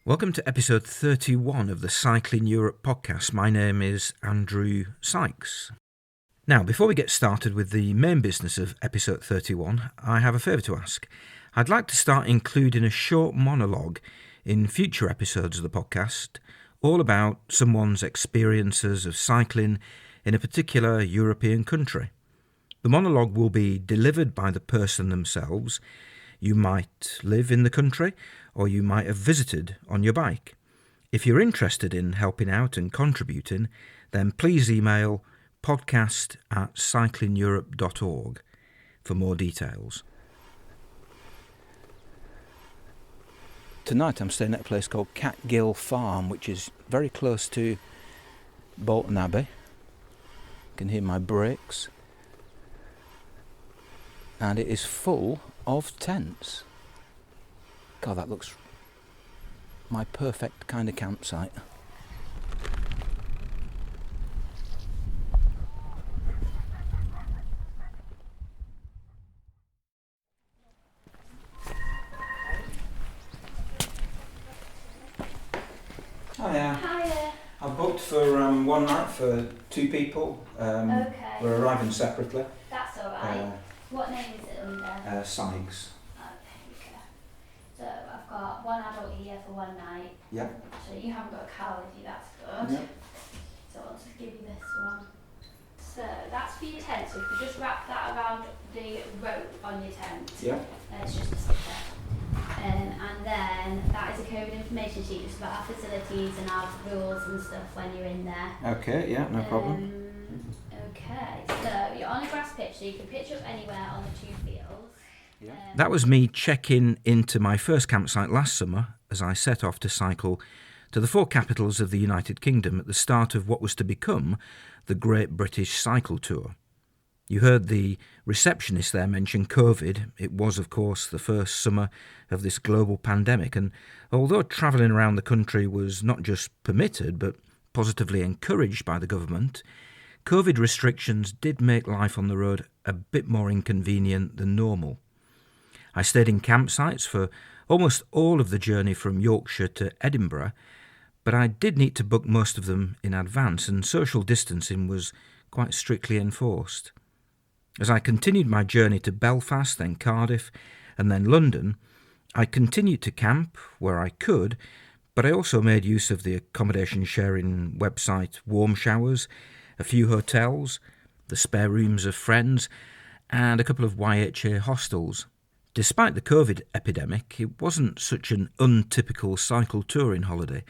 Welcome to episode 31 of the Cycling Europe podcast. My name is Andrew Sykes. Now, before we get started with the main business of episode 31, I have a favour to ask. I'd like to start including a short monologue in future episodes of the podcast, all about someone's experiences of cycling in a particular European country. The monologue will be delivered by the person themselves. You might live in the country, or you might have visited on your bike. If you're interested in helping out and contributing, then please email podcast@cyclingeurope.org for more details. Tonight I'm staying at a place called Catgill Farm, which is very close to Bolton Abbey. You can hear my brakes. And it is full of tents. God, that looks my perfect kind of campsite. Hiya. Hiya. I've booked for one night for two people. Okay. We're arriving separately. That's alright. What name is it under? Sykes. Okay. So I've got one adult here for one night. Yeah. So you haven't got a car with you, that's good. Yeah. So I'll just give you this one. So that's for your tent, so if you just wrap that around the rope on your tent. Yeah. It's just a sticker. And then that is a COVID information sheet just about our facilities and our rules and stuff when you're in there. Okay, yeah, no problem. Okay, so you're on a grass pitch, so you can pitch up anywhere on the two fields. Yeah. That was me checking into my first campsite last summer as I set off to cycle to the four capitals of the United Kingdom at the start of what was to become the Great British Cycle Tour. You heard the receptionist there mention COVID. It was, of course, the first summer of this global pandemic, and although travelling around the country was not just permitted but positively encouraged by the government, COVID restrictions did make life on the road a bit more inconvenient than normal. I stayed in campsites for almost all of the journey from Yorkshire to Edinburgh, but I did need to book most of them in advance, and social distancing was quite strictly enforced. As I continued my journey to Belfast, then Cardiff, and then London, I continued to camp where I could, but I also made use of the accommodation sharing website WarmShowers, a few hotels, the spare rooms of friends, and a couple of YHA hostels. Despite the COVID epidemic, it wasn't such an untypical cycle touring holiday.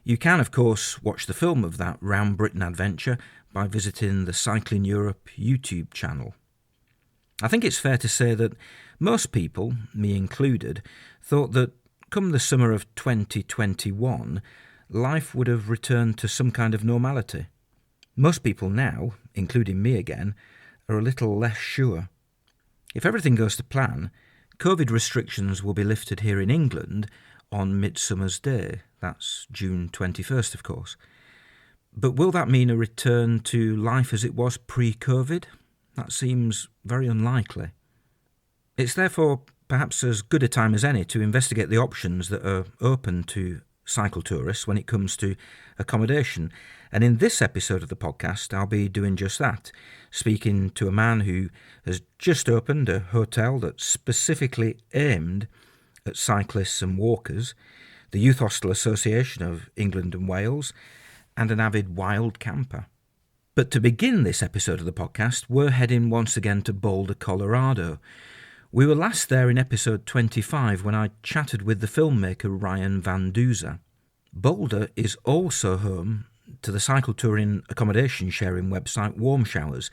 You can, of course, watch the film of that round Britain adventure by visiting the Cycling Europe YouTube channel. I think it's fair to say that most people, me included, thought that come the summer of 2021, life would have returned to some kind of normality. Most people now, including me again, are a little less sure. If everything goes to plan, COVID restrictions will be lifted here in England on Midsummer's Day. That's June 21st, of course. But will that mean a return to life as it was pre-COVID? That seems very unlikely. It's therefore perhaps as good a time as any to investigate the options that are open to cycle tourists when it comes to accommodation. And in this episode of the podcast, I'll be doing just that, speaking to a man who has just opened a hotel that's specifically aimed at cyclists and walkers, the Youth Hostel Association of England and Wales, and an avid wild camper. But to begin this episode of the podcast, we're heading once again to Boulder, Colorado. We were last there in episode 25 when I chatted with the filmmaker Ryan Van Duzer. Boulder is also home to the cycle touring accommodation sharing website WarmShowers,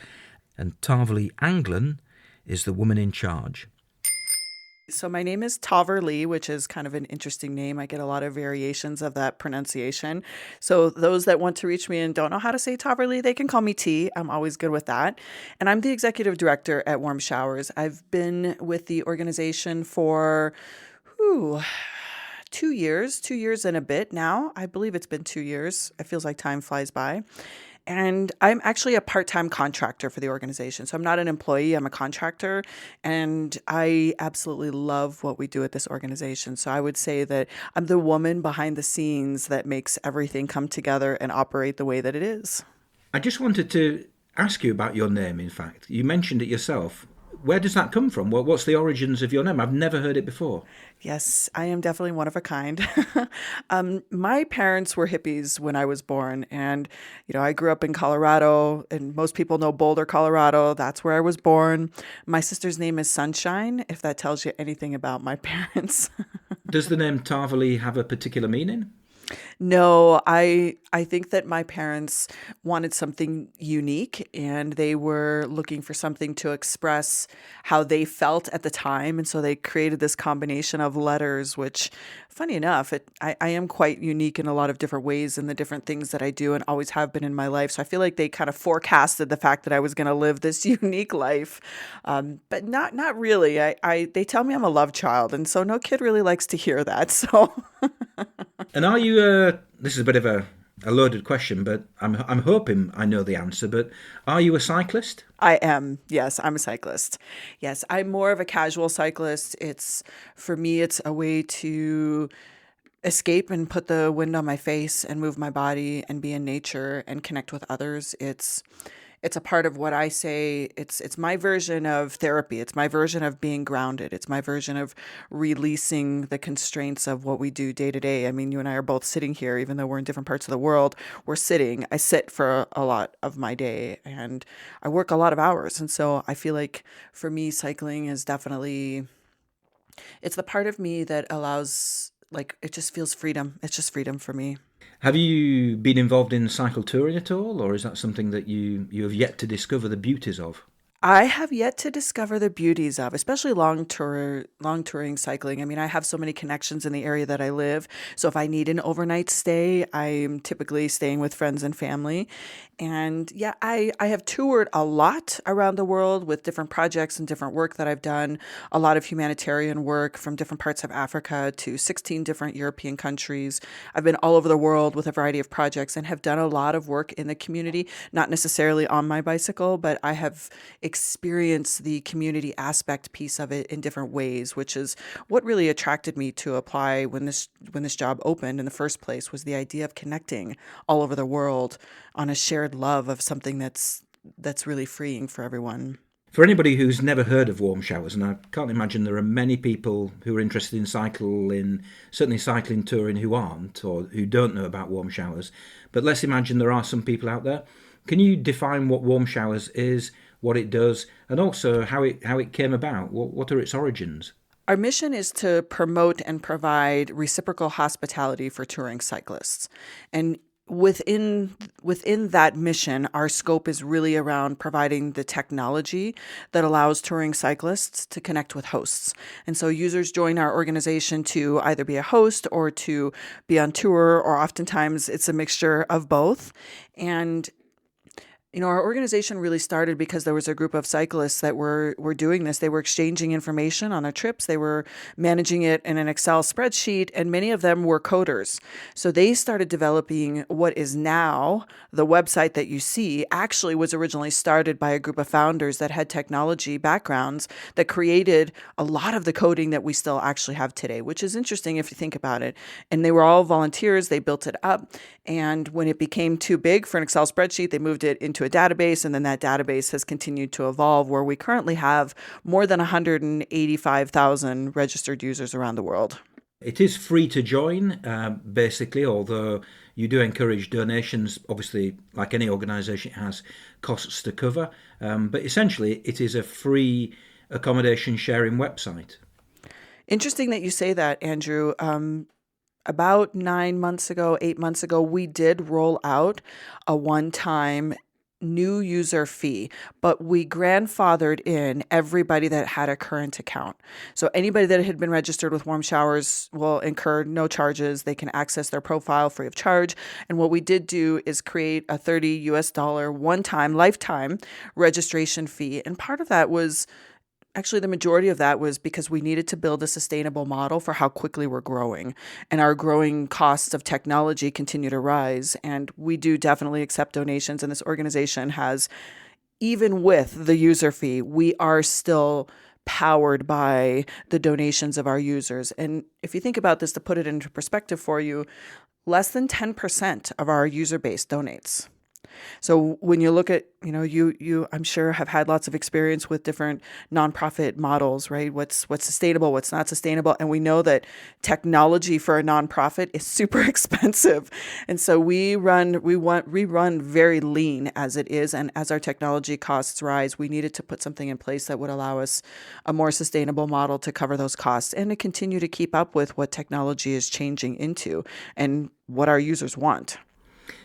and Tahverlee Anglen is the woman in charge. So my name is Tahverlee, which is kind of an interesting name. I get a lot of variations of that pronunciation. So those that want to reach me and don't know how to say Tahverlee, they can call me T. I'm always good with that. And I'm the executive director at WarmShowers. I've been with the organization for 2 years and a bit now. I believe it's been 2 years. It feels like time flies by. And I'm actually a part-time contractor for the organization. So I'm not an employee, I'm a contractor. And I absolutely love what we do at this organization. So I would say that I'm the woman behind the scenes that makes everything come together and operate the way that it is. I just wanted to ask you about your name, in fact. You mentioned it yourself. Where does that come from? What's the origins of your name? I've never heard it before. Yes, I am definitely one of a kind. My parents were hippies when I was born, and I grew up in Colorado, and most people know Boulder, Colorado. That's where I was born. My sister's name is Sunshine, if that tells you anything about my parents. Does the name Tahverlee have a particular meaning? No, I think that my parents wanted something unique and they were looking for something to express how they felt at the time. And so they created this combination of letters, which, funny enough, I am quite unique in a lot of different ways in the different things that I do and always have been in my life. So I feel like they kind of forecasted the fact that I was going to live this unique life, but not really. They tell me I'm a love child, and so no kid really likes to hear that. So. And are you, this is a bit of a loaded question, but I'm hoping I know the answer, but are you a cyclist? I am. Yes, I'm a cyclist. Yes, I'm more of a casual cyclist. For me, it's a way to escape and put the wind on my face and move my body and be in nature and connect with others. It's a part of what I say. It's my version of therapy. It's my version of being grounded. It's my version of releasing the constraints of what we do day to day. I mean, you and I are both sitting here, even though we're in different parts of the world. We're sitting. I sit for a lot of my day, and I work a lot of hours. And so I feel like for me, cycling is definitely it's the part of me that allows, like, it just feels freedom. It's just freedom for me. Have you been involved in cycle touring at all, or is that something that you have yet to discover the beauties of? I have yet to discover the beauties of, especially long touring cycling. I mean, I have so many connections in the area that I live. So if I need an overnight stay, I'm typically staying with friends and family. And yeah, I have toured a lot around the world with different projects and different work that I've done. A lot of humanitarian work from different parts of Africa to 16 different European countries. I've been all over the world with a variety of projects and have done a lot of work in the community, not necessarily on my bicycle, but I have experience the community aspect piece of it in different ways, which is what really attracted me to apply when this job opened in the first place, was the idea of connecting all over the world on a shared love of something that's really freeing for everyone. For anybody who's never heard of Warm Showers, and I can't imagine there are many people who are interested in certainly cycling touring, who aren't or who don't know about Warm Showers, but let's imagine there are some people out there. Can you define what Warm Showers is, what it does, and also how it came about? What are its origins? Our mission is to promote and provide reciprocal hospitality for touring cyclists. And within that mission, our scope is really around providing the technology that allows touring cyclists to connect with hosts. And so users join our organization to either be a host or to be on tour, or oftentimes it's a mixture of both. And our organization really started because there was a group of cyclists that were doing this. They were exchanging information on their trips. They were managing it in an Excel spreadsheet, and many of them were coders. So they started developing what is now the website that you see. Actually was originally started by a group of founders that had technology backgrounds that created a lot of the coding that we still actually have today, which is interesting if you think about it. And they were all volunteers. They built it up. And when it became too big for an Excel spreadsheet, they moved it into a database, and then that database has continued to evolve, where we currently have more than 185,000 registered users around the world. It is free to join, basically, although you do encourage donations. Obviously, like any organisation, it has costs to cover, but essentially it is a free accommodation sharing website. Interesting that you say that, Andrew. About 8 months ago, we did roll out a one-time new user fee, but we grandfathered in everybody that had a current account. So anybody that had been registered with Warm Showers will incur no charges. They can access their profile free of charge. And what we did do is create a $30 one-time lifetime registration fee. And part of that was Actually, the majority of that was because we needed to build a sustainable model for how quickly we're growing. And our growing costs of technology continue to rise. And we do definitely accept donations. And this organization has, even with the user fee, we are still powered by the donations of our users. And if you think about this, to put it into perspective for you, less than 10% of our user base donates. So when you look at, you I'm sure have had lots of experience with different nonprofit models, right? What's sustainable, what's not sustainable, and we know that technology for a nonprofit is super expensive, and so we run very lean as it is, and as our technology costs rise, we needed to put something in place that would allow us a more sustainable model to cover those costs and to continue to keep up with what technology is changing into and what our users want.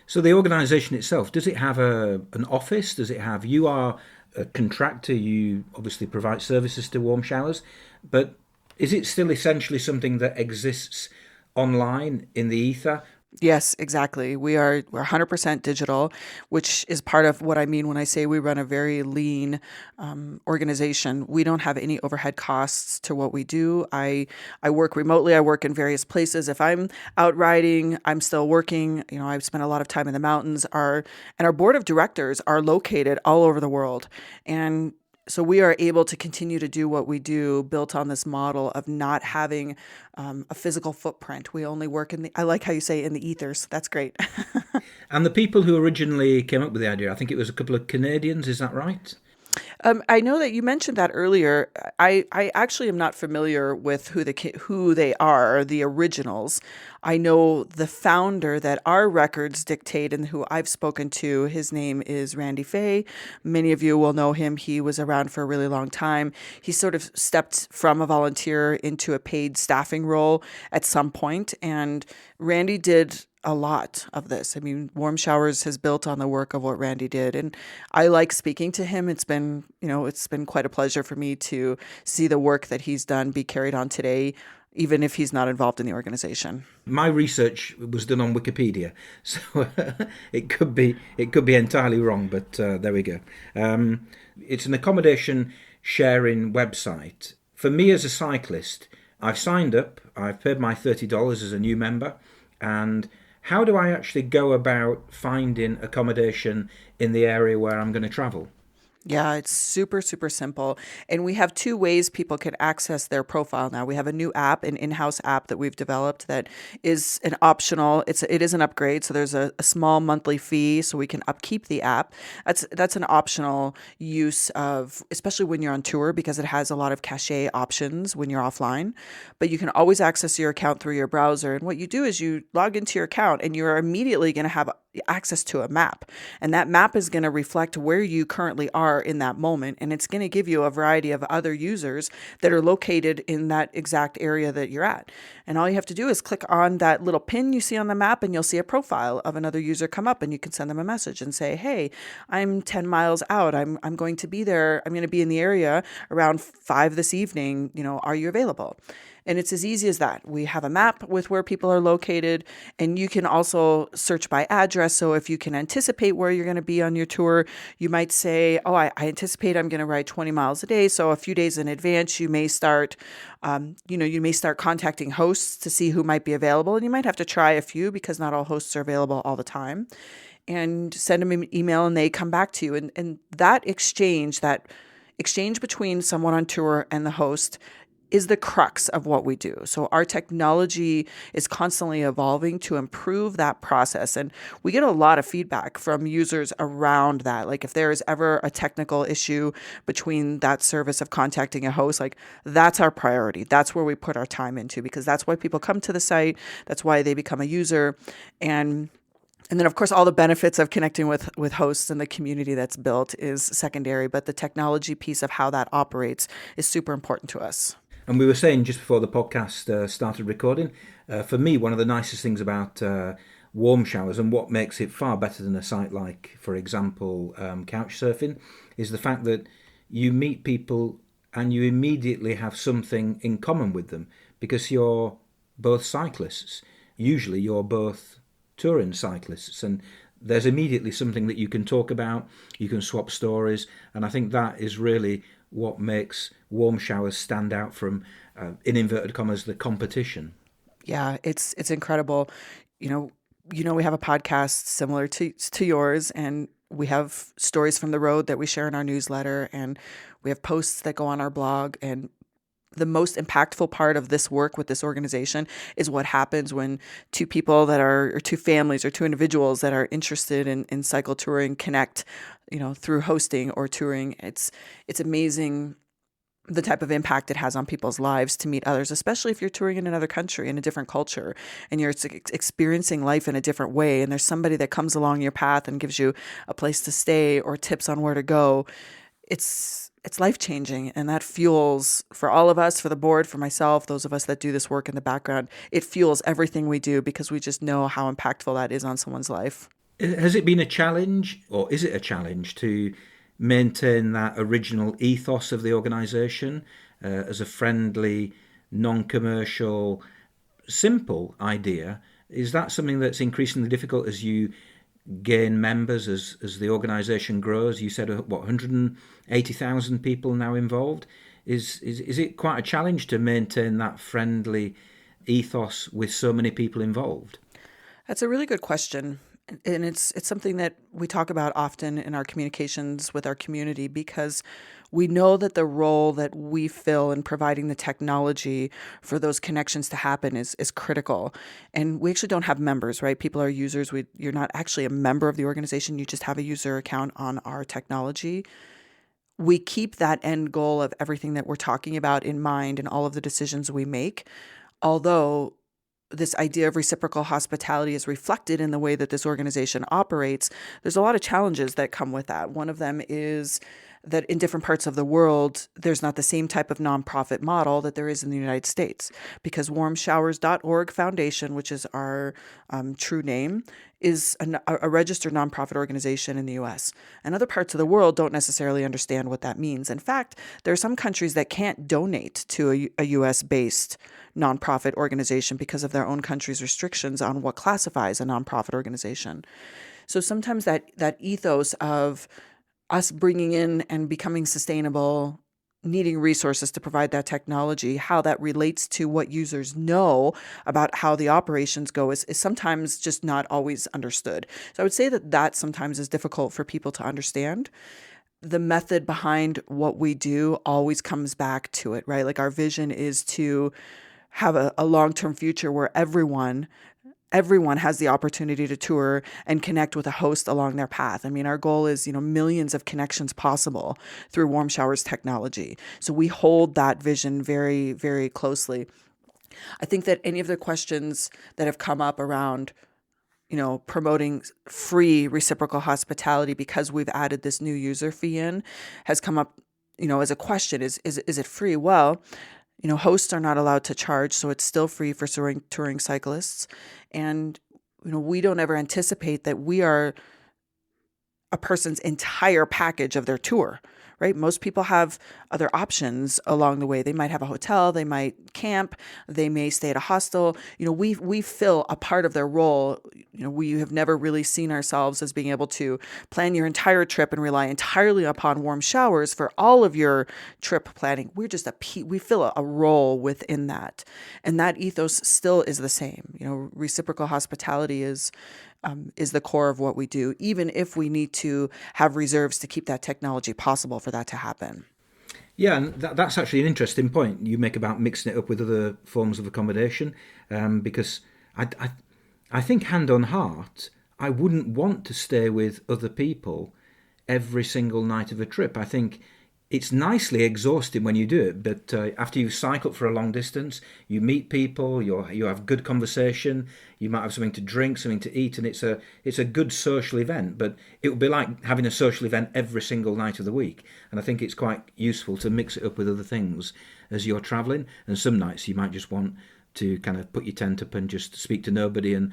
So the organisation itself, does it have an office? Does it have, you are a contractor, you obviously provide services to Warm Showers, but is it still essentially something that exists online in the ether? Yes, exactly. We're 100% digital, which is part of what I mean when I say we run a very lean organization. We don't have any overhead costs to what we do. I work remotely. I work in various places. If I'm out riding, I'm still working. I've spent a lot of time in the mountains. Our board of directors are located all over the world, and so we are able to continue to do what we do, built on this model of not having a physical footprint. We only work I like how you say in the ethers. That's great. And the people who originally came up with the idea, I think it was a couple of Canadians, is that right? I know that you mentioned that earlier. I actually am not familiar with who they are, the originals. I know the founder that our records dictate and who I've spoken to. His name is Randy Fay. Many of you will know him. He was around for a really long time. He sort of stepped from a volunteer into a paid staffing role at some point, and Randy did a lot of this. I mean, Warm Showers has built on the work of what Randy did, and I like speaking to him. It's been quite a pleasure for me to see the work that he's done be carried on today, even if he's not involved in the organization. My research was done on Wikipedia, so it could be entirely wrong, but there we go. It's an accommodation sharing website. For me as a cyclist, I've signed up, I've paid my $30 as a new member, and how do I actually go about finding accommodation in the area where I'm going to travel? Yeah, it's super, super simple. And we have two ways people can access their profile now. We have a new app, an in-house app that we've developed that is an optional, it is an upgrade. So there's a small monthly fee so we can upkeep the app. That's an optional use of, especially when you're on tour, because it has a lot of cache options when you're offline. But you can always access your account through your browser. And what you do is you log into your account and you're immediately going to have access to a map. And that map is going to reflect where you currently are in that moment. And it's going to give you a variety of other users that are located in that exact area that you're at. And all you have to do is click on that little pin you see on the map and you'll see a profile of another user come up, and you can send them a message and say, hey, I'm 10 miles out. I'm going to be there. I'm going to be in the area around 5 this evening. Are you available? And it's as easy as that. We have a map with where people are located, and you can also search by address. So if you can anticipate where you're going to be on your tour, you might say, oh, I anticipate I'm going to ride 20 miles a day. So a few days in advance, you may start, contacting hosts to see who might be available. And you might have to try a few because not all hosts are available all the time. And send them an email and they come back to you. And that exchange between someone on tour and the host is the crux of what we do. So our technology is constantly evolving to improve that process. And we get a lot of feedback from users around that. Like if there is ever a technical issue between that service of contacting a host, like that's our priority. That's where we put our time into, because that's why people come to the site. That's why they become a user. And then, of course, all the benefits of connecting with hosts and the community that's built is secondary. But the technology piece of how that operates is super important to us. And we were saying just before the podcast started recording, for me, one of the nicest things about Warm Showers and what makes it far better than a site like, for example, Couchsurfing, is the fact that you meet people and you immediately have something in common with them because you're both cyclists. Usually you're both touring cyclists, and there's immediately something that you can talk about, you can swap stories, and I think that is really what makes Warm Showers stand out from, in inverted commas, the competition. Yeah, it's incredible. You know, we have a podcast similar to yours, and we have stories from the road that we share in our newsletter, and we have posts that go on our blog. And the most impactful part of this work with this organization is what happens when two people that are, or two families or two individuals that are interested in cycle touring connect, through hosting or touring. It's amazing the type of impact it has on people's lives to meet others, especially if you're touring in another country, in a different culture, and you're experiencing life in a different way. And there's somebody that comes along your path and gives you a place to stay or tips on where to go. It's life-changing, and that fuels, for all of us, for the board, for myself, those of us that do this work in the background, it fuels everything we do because we just know how impactful that is on someone's life. Has it been a challenge, or is it a challenge, to maintain that original ethos of the organisation as a friendly, non-commercial, simple idea? Is that something that's increasingly difficult as you gain members, as the organisation grows? You said, 180,000 people now involved. Is it quite a challenge to maintain that friendly ethos with so many people involved? That's a really good question. And it's something that we talk about often in our communications with our community, because we know that the role that we fill in providing the technology for those connections to happen is critical. And we actually don't have members, right? People are users. You're not actually a member of the organization. You just have a user account on our technology. We keep that end goal of everything that we're talking about in mind in all of the decisions we make, although this idea of reciprocal hospitality is reflected in the way that this organization operates. There's a lot of challenges that come with that. One of them is that in different parts of the world, there's not the same type of nonprofit model that there is in the United States, because WarmShowers.org Foundation, which is our true name, is a registered nonprofit organization in the U.S. And other parts of the world don't necessarily understand what that means. In fact, there are some countries that can't donate to a U.S.-based nonprofit organization because of their own country's restrictions on what classifies a nonprofit organization. So sometimes that ethos of us bringing in and becoming sustainable, needing resources to provide that technology, how that relates to what users know about how the operations go is sometimes just not always understood. So I would say that sometimes is difficult for people to understand. The method behind what we do always comes back to it, right? Like, our vision is to have a long-term future where everyone has the opportunity to tour and connect with a host along their path. I mean, our goal is, millions of connections possible through Warm Showers technology. So we hold that vision very, very closely. I think that any of the questions that have come up around, promoting free reciprocal hospitality because we've added this new user fee in has come up, as a question. Is it free? Well, hosts are not allowed to charge, so it's still free for touring cyclists. And, we don't ever anticipate that we are a person's entire package of their tour, right? Most people have other options along the way. They might have a hotel, they might camp, they may stay at a hostel. We fill a part of their role. We have never really seen ourselves as being able to plan your entire trip and rely entirely upon Warm Showers for all of your trip planning. We're just we fill a role within that. And that ethos still is the same. Reciprocal hospitality is the core of what we do, even if we need to have reserves to keep that technology possible for that to happen. Yeah, and that's actually an interesting point you make about mixing it up with other forms of accommodation, because I think, hand on heart, I wouldn't want to stay with other people every single night of a trip. I think it's nicely exhausting when you do it, but after you've cycled for a long distance, you meet people, you have good conversation, you might have something to drink, something to eat, and it's a good social event. But it would be like having a social event every single night of the week. And I think it's quite useful to mix it up with other things as you're travelling. And some nights you might just want to kind of put your tent up and just speak to nobody and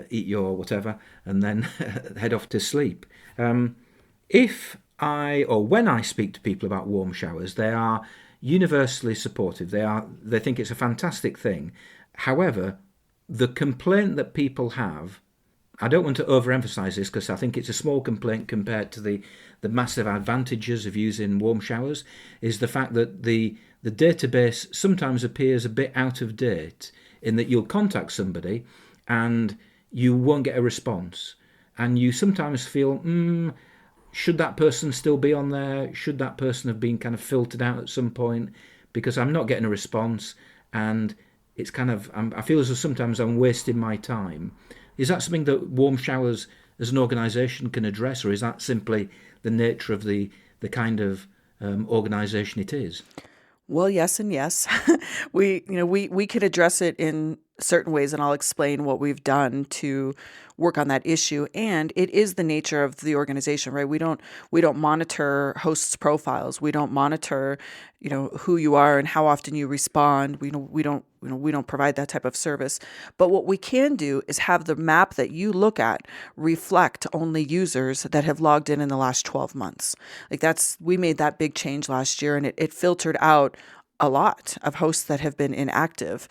eat your whatever, and then head off to sleep. When I speak to people about Warm Showers, they are universally supportive. They think it's a fantastic thing. However, the complaint that people have, I don't want to overemphasize this because I think it's a small complaint compared to the massive advantages of using warm showers, is the fact that the database sometimes appears a bit out of date, in that you'll contact somebody and you won't get a response. And you sometimes feel, should that person still be on there? Should that person have been kind of filtered out at some point? Because I'm not getting a response, and it's kind of, I feel as though sometimes I'm wasting my time. Is that something that Warm Showers as an organisation can address, or is that simply the nature of the kind of organisation it is? Well, yes and yes. We could address it in certain ways, and I'll explain what we've done to work on that issue. And it is the nature of the organization, right? We don't monitor hosts' profiles. We don't monitor, who you are and how often you respond. We don't provide that type of service. But what we can do is have the map that you look at reflect only users that have logged in the last 12 months. We made that big change last year, and it filtered out a lot of hosts that have been inactive.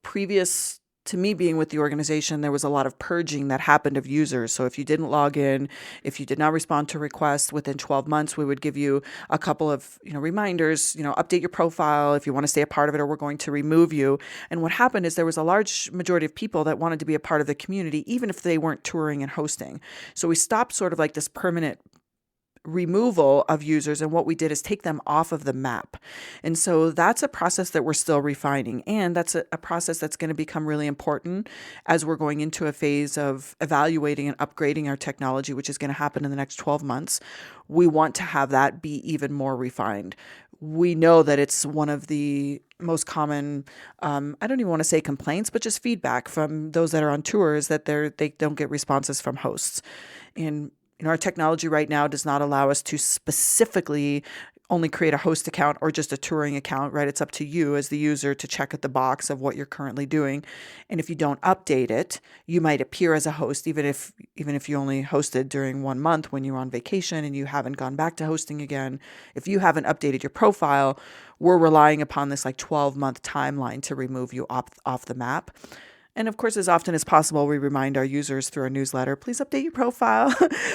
Previous to me being with the organization, there was a lot of purging that happened of users. So if you didn't log in, if you did not respond to requests within 12 months, we would give you a couple of, reminders, update your profile if you want to stay a part of it, or we're going to remove you. And what happened is there was a large majority of people that wanted to be a part of the community, even if they weren't touring and hosting. So we stopped sort of like this permanent removal of users, and what we did is take them off of the map. And so that's a process that we're still refining, and that's a process that's going to become really important as we're going into a phase of evaluating and upgrading our technology, which is going to happen in the next 12 months. We want to have that be even more refined. We know that it's one of the most common, I don't even want to say complaints, but just feedback from those that are on tours, that they don't get responses from hosts. And our technology right now does not allow us to specifically only create a host account or just a touring account, right? It's up to you as the user to check at the box of what you're currently doing. And if you don't update it, you might appear as a host, even if you only hosted during 1 month when you're on vacation and you haven't gone back to hosting again. If you haven't updated your profile, we're relying upon this 12-month timeline to remove you off the map. And of course, as often as possible, we remind our users through our newsletter, please update your profile.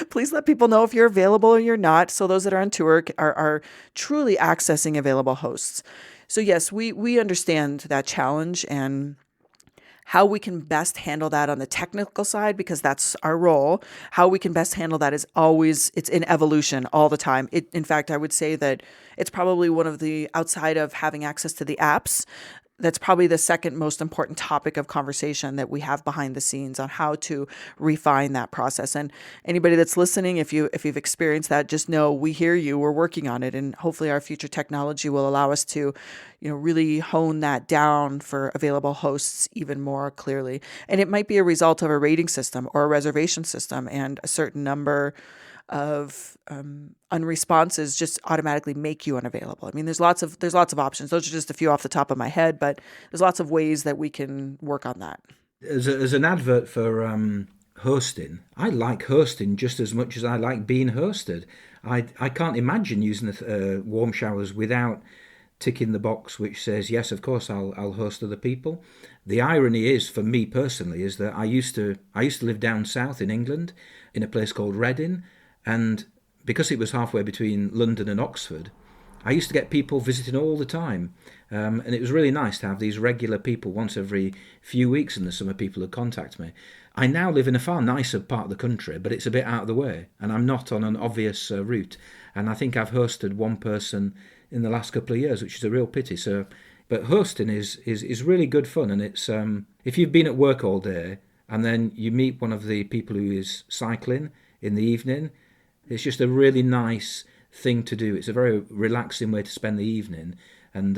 Please let people know if you're available or you're not. So those that are on tour are truly accessing available hosts. So yes, we understand that challenge and how we can best handle that on the technical side, because that's our role. How we can best handle that is always, it's in evolution all the time. In fact, I would say that it's probably one of the, outside of having access to the apps, that's probably the second most important topic of conversation that we have behind the scenes on how to refine that process. And anybody that's listening, if you've experienced that, just know we hear you, we're working on it, and hopefully our future technology will allow us to, really hone that down for available hosts even more clearly. And it might be a result of a rating system or a reservation system, and a certain number of unresponses just automatically make you unavailable. I mean, there's lots of options. Those are just a few off the top of my head, but there's lots of ways that we can work on that. As an advert for hosting, I like hosting just as much as I like being hosted. I can't imagine using warm showers without ticking the box which says, yes, of course, I'll host other people. The irony is, for me personally, is that I used to live down south in England in a place called Reading. And because it was halfway between London and Oxford, I used to get people visiting all the time. And it was really nice to have these regular people once every few weeks in the summer. People would contact me. I now live in a far nicer part of the country, but it's a bit out of the way, and I'm not on an obvious route. And I think I've hosted one person in the last couple of years, which is a real pity. So, but hosting is really good fun, and it's if you've been at work all day and then you meet one of the people who is cycling in the evening, it's just a really nice thing to do. It's a very relaxing way to spend the evening and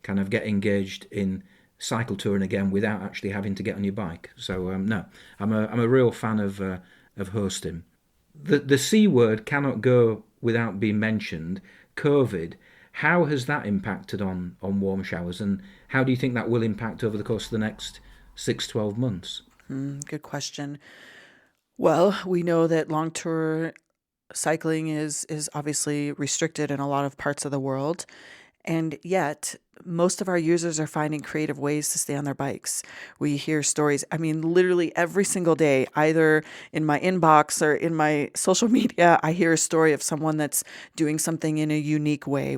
kind of get engaged in cycle touring again without actually having to get on your bike. So no, I'm a real fan of hosting. The C word cannot go without being mentioned. COVID. How has that impacted on warm showers, and how do you think that will impact over the course of the next 6-12 months? Good question. Well, we know that long tour cycling is obviously restricted in a lot of parts of the world. And yet, most of our users are finding creative ways to stay on their bikes. We hear stories. I mean, literally every single day, either in my inbox or in my social media, I hear a story of someone that's doing something in a unique way.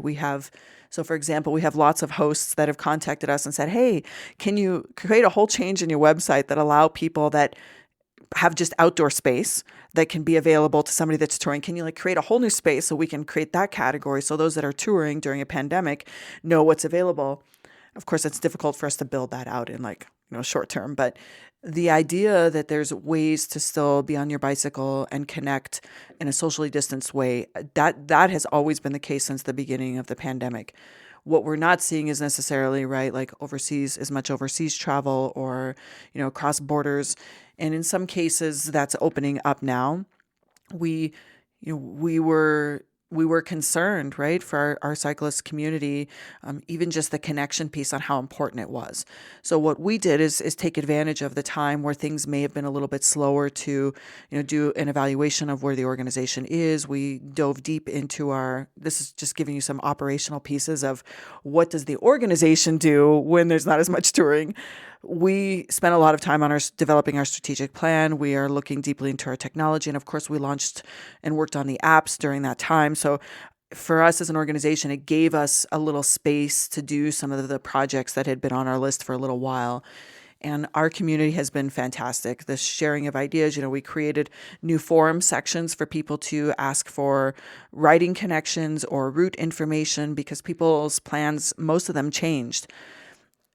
So for example, we have lots of hosts that have contacted us and said, hey, can you create a whole change in your website that allow people that have just outdoor space that can be available to somebody that's touring? Can you create a whole new space so we can create that category so those that are touring during a pandemic know what's available? Of course, it's difficult for us to build that out in short term, but the idea that there's ways to still be on your bicycle and connect in a socially distanced way, that has always been the case since the beginning of the pandemic. What we're not seeing is necessarily, right, like as much overseas travel or, cross borders. And in some cases that's opening up now. We were concerned, right, for our cyclist community, even just the connection piece on how important it was. So what we did is take advantage of the time where things may have been a little bit slower to, do an evaluation of where the organization is. We dove deep into this is just giving you some operational pieces of what does the organization do when there's not as much touring. We spent a lot of time on developing our strategic plan. We are looking deeply into our technology. And of course, we launched and worked on the apps during that time. So for us as an organization, it gave us a little space to do some of the projects that had been on our list for a little while. And our community has been fantastic. The sharing of ideas, we created new forum sections for people to ask for riding connections or route information because people's plans, most of them changed.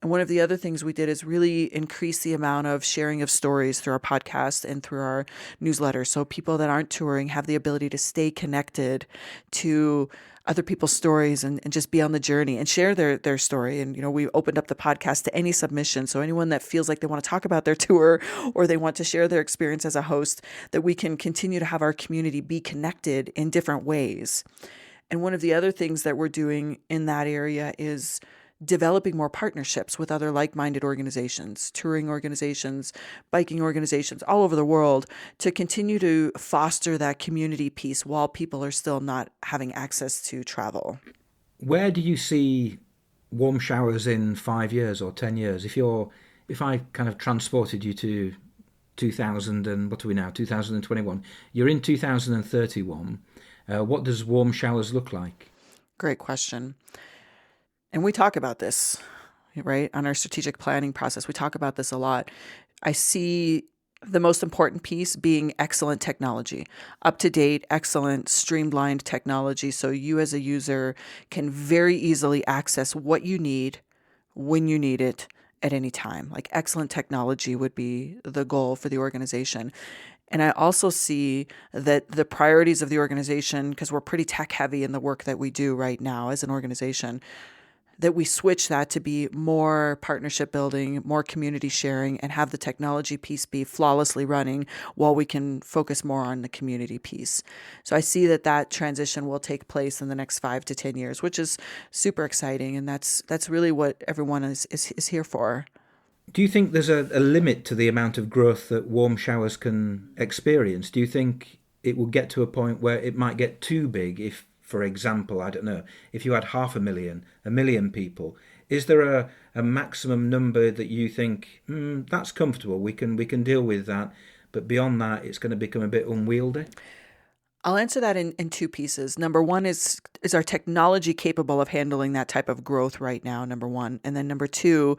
And one of the other things we did is really increase the amount of sharing of stories through our podcast and through our newsletter. So people that aren't touring have the ability to stay connected to other people's stories and just be on the journey and share their story. And, we opened up the podcast to any submission. So anyone that feels like they want to talk about their tour or they want to share their experience as a host, that we can continue to have our community be connected in different ways. And one of the other things that we're doing in that area is developing more partnerships with other like-minded organizations, touring organizations, biking organizations all over the world to continue to foster that community piece while people are still not having access to travel. Where do you see Warm Showers in 5 years or 10 years? If I kind of transported you to 2000 and what are we now, 2021, you're in 2031. What does Warm Showers look like? Great question. And we talk about this, right, on our strategic planning process. We talk about this a lot. I see the most important piece being excellent technology, up-to-date, excellent, streamlined technology, so you as a user can very easily access what you need when you need it at any time. Like excellent technology would be the goal for the organization. And I also see that the priorities of the organization, because we're pretty tech heavy in the work that we do right now as an organization, that we switch that to be more partnership building, more community sharing, and have the technology piece be flawlessly running while we can focus more on the community piece. So I see that transition will take place in the next 5 to 10 years, which is super exciting. And that's really what everyone is here for. Do you think there's a limit to the amount of growth that Warm Showers can experience? Do you think it will get to a point where it might get too big if, for example, I don't know, if you had 500,000, 1 million people, is there a maximum number that you think, that's comfortable, we can deal with that, but beyond that, it's going to become a bit unwieldy? I'll answer that in two pieces. Number one is our technology capable of handling that type of growth right now, number one. And then number two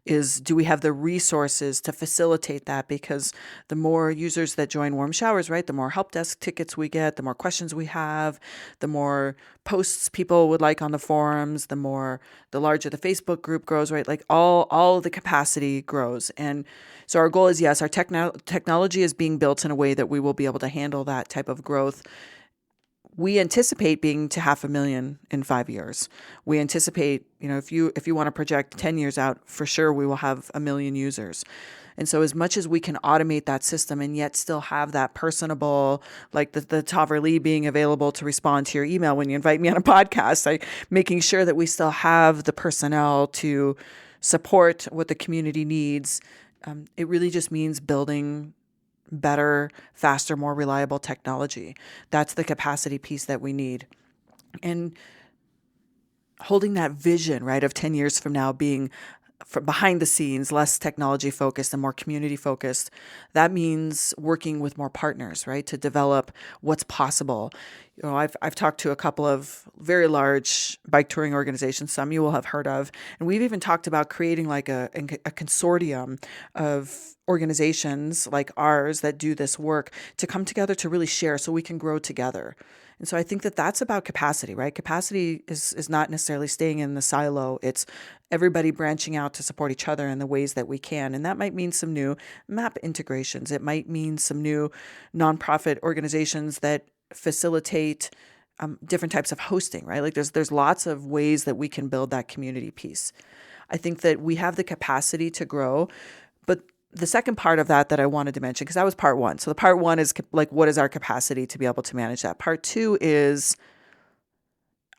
is, do we have the resources to facilitate that? Because the more users that join Warm Showers, right, the more help desk tickets we get, the more questions we have, the more posts people would like on the forums, the larger the Facebook group grows, right? Like all the capacity grows. And so our goal is, yes, our technology is being built in a way that we will be able to handle that type of growth. We anticipate being to 500,000 in 5 years. We anticipate, if you want to project 10 years out, for sure we will have 1 million users. And so as much as we can automate that system and yet still have that personable, like the Tahverlee being available to respond to your email when you invite me on a podcast, like making sure that we still have the personnel to support what the community needs, it really just means building better, faster, more reliable technology. That's the capacity piece that we need. And holding that vision, right, of 10 years from now being from behind the scenes, less technology focused and more community focused. That means working with more partners, right, to develop what's possible. I've talked to a couple of very large bike touring organizations, some you will have heard of, and we've even talked about creating like a consortium of organizations like ours that do this work to come together to really share so we can grow together. And so I think that that's about capacity, right? Capacity is not necessarily staying in the silo. It's everybody branching out to support each other in the ways that we can. And that might mean some new map integrations. It might mean some new nonprofit organizations that facilitate different types of hosting, right? Like there's lots of ways that we can build that community piece. I think that we have the capacity to grow, but the second part of that I wanted to mention, because that was part one. So the part one is like, what is our capacity to be able to manage that? Part two is,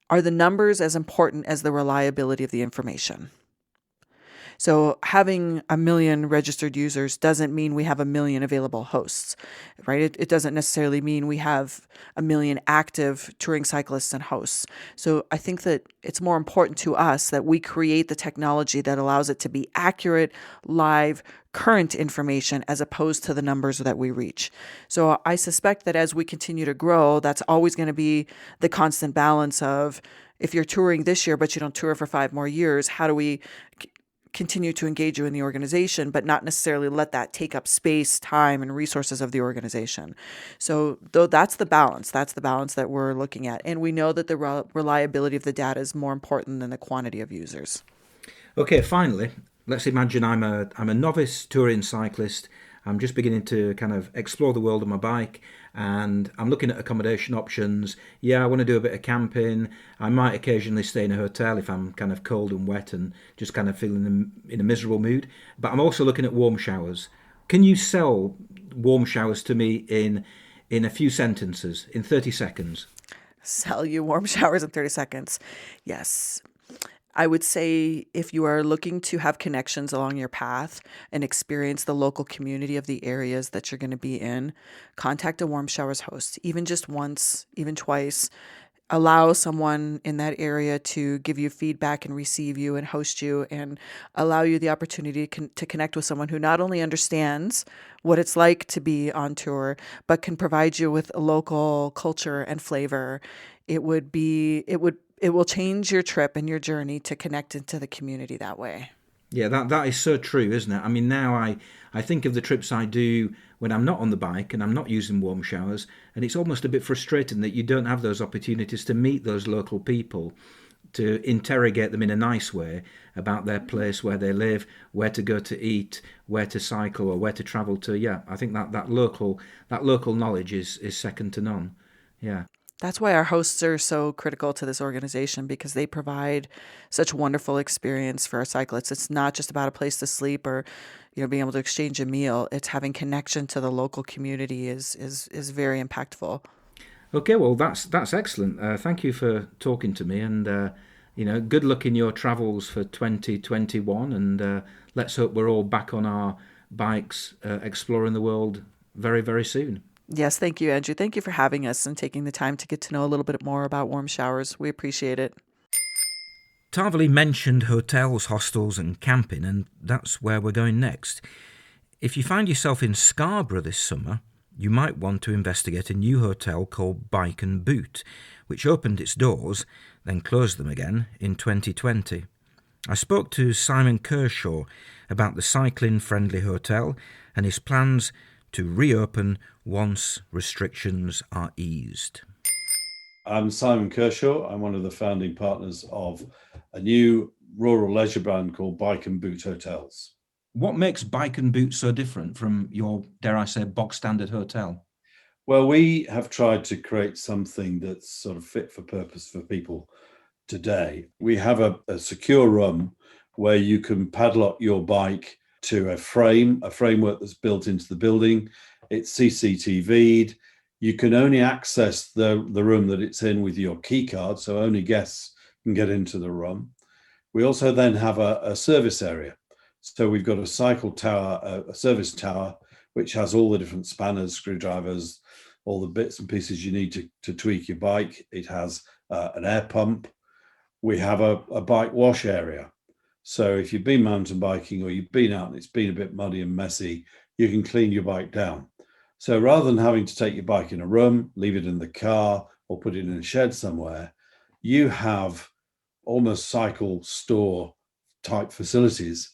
are the numbers as important as the reliability of the information? So having 1 million registered users doesn't mean we have 1 million available hosts, right? It doesn't necessarily mean we have 1 million active touring cyclists and hosts. So I think that it's more important to us that we create the technology that allows it to be accurate, live, current information as opposed to the numbers that we reach. So I suspect that as we continue to grow, that's always going to be the constant balance of, if you're touring this year but you don't tour for 5 more years, how do we continue to engage you in the organization, but not necessarily let that take up space, time, and resources of the organization. So though that's the balance that we're looking at. And we know that the reliability of the data is more important than the quantity of users. Okay, finally, let's imagine I'm a novice touring cyclist. I'm just beginning to kind of explore the world on my bike, and I'm looking at accommodation options. Yeah, I want to do a bit of camping. I might occasionally stay in a hotel if I'm kind of cold and wet and just kind of feeling in a miserable mood. But I'm also looking at warm showers. Can you sell warm showers to me in a few sentences, in 30 seconds? Sell you warm showers in 30 seconds. Yes. I would say if you are looking to have connections along your path and experience the local community of the areas that you're going to be in, contact a Warm Showers host, even just once, even twice. Allow someone in that area to give you feedback and receive you and host you, and allow you the opportunity to connect with someone who not only understands what it's like to be on tour, but can provide you with a local culture and flavor. It will change your trip and your journey to connect into the community that way. Yeah, that is so true, isn't it? I mean, now I think of the trips I do when I'm not on the bike and I'm not using warm showers, and it's almost a bit frustrating that you don't have those opportunities to meet those local people, to interrogate them in a nice way about their place, where they live, where to go to eat, where to cycle, or where to travel to. Yeah, I think that local knowledge is second to none. Yeah. That's why our hosts are so critical to this organization, because they provide such wonderful experience for our cyclists. It's not just about a place to sleep or, being able to exchange a meal. It's having connection to the local community is very impactful. Okay, well that's excellent. Thank you for talking to me, and good luck in your travels for 2021. And let's hope we're all back on our bikes, exploring the world very, very soon. Yes, thank you, Andrew. Thank you for having us and taking the time to get to know a little bit more about Warm Showers. We appreciate it. Tahverlee mentioned hotels, hostels and camping, and that's where we're going next. If you find yourself in Scarborough this summer, you might want to investigate a new hotel called Bike and Boot, which opened its doors, then closed them again in 2020. I spoke to Simon Kershaw about the cycling-friendly hotel and his plans to reopen once restrictions are eased. I'm Simon Kershaw. I'm one of the founding partners of a new rural leisure brand called Bike and Boot Hotels. What makes Bike and Boot so different from your, dare I say, box standard hotel? Well, we have tried to create something that's sort of fit for purpose for people today. We have a secure room where you can padlock your bike to a framework that's built into the building. It's CCTV'd. You can only access the room that it's in with your key card, so only guests can get into the room. We also then have a service area. So we've got a cycle tower, a service tower, which has all the different spanners, screwdrivers, all the bits and pieces you need to tweak your bike. It has an air pump. We have a bike wash area. So if you've been mountain biking or you've been out and it's been a bit muddy and messy, you can clean your bike down. So rather than having to take your bike in a room, leave it in the car or put it in a shed somewhere, you have almost cycle store type facilities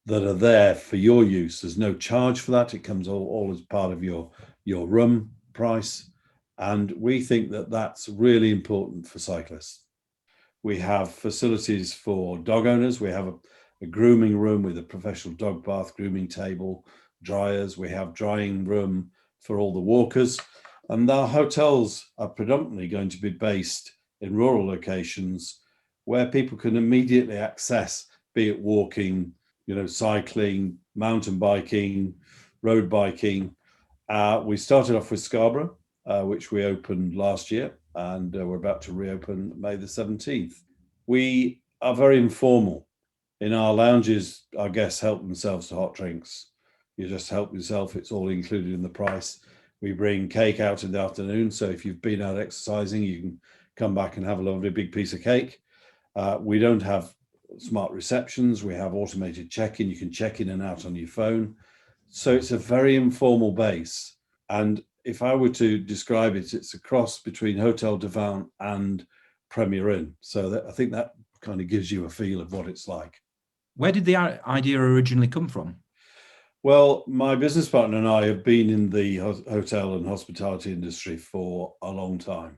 that are there for your use. There's no charge for that. It comes all as part of your room price. And we think that that's really important for cyclists. We have facilities for dog owners. We have a grooming room with a professional dog bath, grooming table, dryers. We have drying room for all the walkers. And our hotels are predominantly going to be based in rural locations where people can immediately access, be it walking, cycling, mountain biking, road biking. We started off with Scarborough, which we opened last year, and we're about to reopen May the 17th. We are very informal. In our lounges, our guests help themselves to hot drinks. You just help yourself. It's all included in the price. We bring cake out in the afternoon. So if you've been out exercising, you can come back and have a lovely big piece of cake. We don't have smart receptions. We have automated check-in. You can check in and out on your phone. So it's a very informal base. And if I were to describe it, it's a cross between Hotel de Vin and Premier Inn. So I think that kind of gives you a feel of what it's like. Where did the idea originally come from? Well, my business partner and I have been in the hotel and hospitality industry for a long time,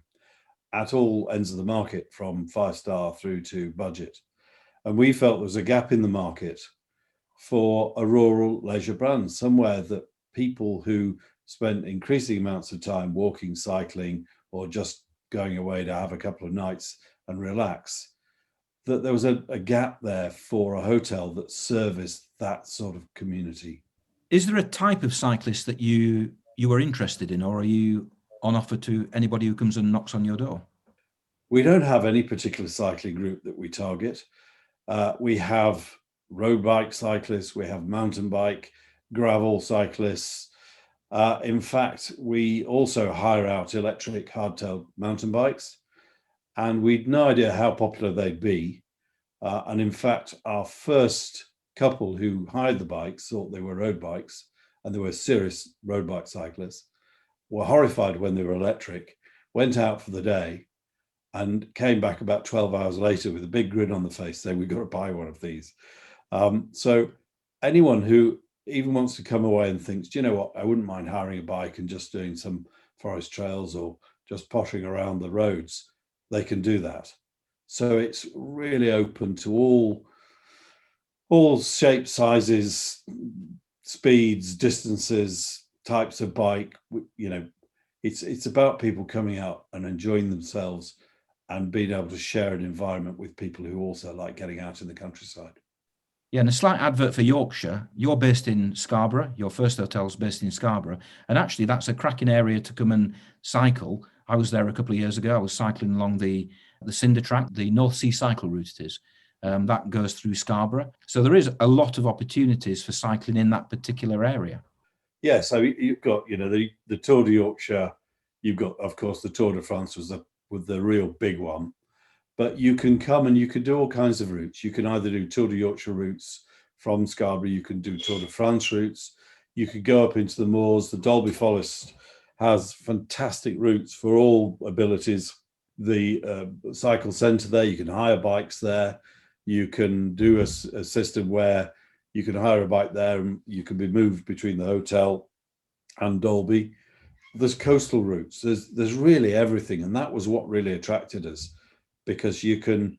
at all ends of the market, from 5-star through to budget. And we felt there was a gap in the market for a rural leisure brand, somewhere that people who spent increasing amounts of time walking, cycling, or just going away to have a couple of nights and relax, that there was a gap there for a hotel that serviced that sort of community. Is there a type of cyclist that you are interested in, or are you on offer to anybody who comes and knocks on your door? We don't have any particular cycling group that we target. We have road bike cyclists, we have mountain bike, gravel cyclists. In fact, we also hire out electric hardtail mountain bikes, and we'd no idea how popular they'd be. And in fact, our first couple who hired the bikes thought they were road bikes, and they were serious road bike cyclists, were horrified when they were electric, went out for the day, and came back about 12 hours later with a big grin on the face saying, we've got to buy one of these. So anyone who even wants to come away and thinks, do you know what, I wouldn't mind hiring a bike and just doing some forest trails or just pottering around the roads, they can do that. So it's really open to all shapes, sizes, speeds, distances, types of bike. It's about people coming out and enjoying themselves and being able to share an environment with people who also like getting out in the countryside. Yeah, and a slight advert for Yorkshire. You're based in Scarborough. Your first hotel's based in Scarborough. And actually, that's a cracking area to come and cycle. I was there a couple of years ago. I was cycling along the Cinder Track, the North Sea cycle route it is. That goes through Scarborough. So there is a lot of opportunities for cycling in that particular area. Yeah, so you've got, the Tour de Yorkshire. You've got, of course, the Tour de France was the real big one. But you can come and you can do all kinds of routes. You can either do Tour de Yorkshire routes from Scarborough. You can do Tour de France routes. You could go up into the moors. The Dalby Forest has fantastic routes for all abilities. The cycle centre there, you can hire bikes there. You can do a system where you can hire a bike there and you can be moved between the hotel and Dalby. There's coastal routes. There's really everything. And that was what really attracted us, because you can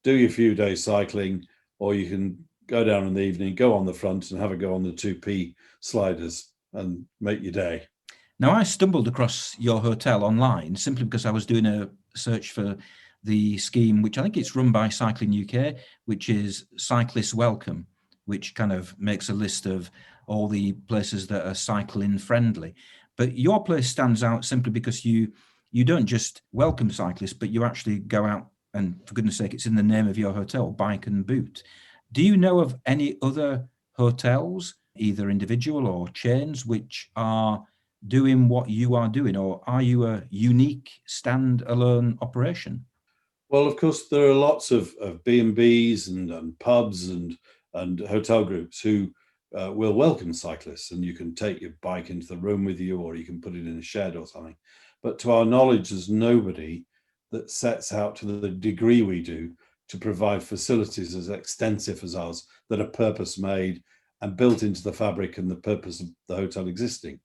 do your few days cycling, or you can go down in the evening, go on the front and have a go on the 2P sliders and make your day. Now, I stumbled across your hotel online simply because I was doing a search for the scheme, which I think it's run by Cycling UK, which is Cyclists Welcome, which kind of makes a list of all the places that are cycling friendly. But your place stands out simply because you don't just welcome cyclists, but you actually go out and, for goodness sake, it's in the name of your hotel, Bike and Boot. Do you know of any other hotels, either individual or chains, which are doing what you are doing, or are you a unique standalone operation? Well, of course, there are lots of B&Bs and pubs and hotel groups who will welcome cyclists, and you can take your bike into the room with you, or you can put it in a shed or something. But to our knowledge, there's nobody that sets out to the degree we do to provide facilities as extensive as ours that are purpose made and built into the fabric and the purpose of the hotel existing.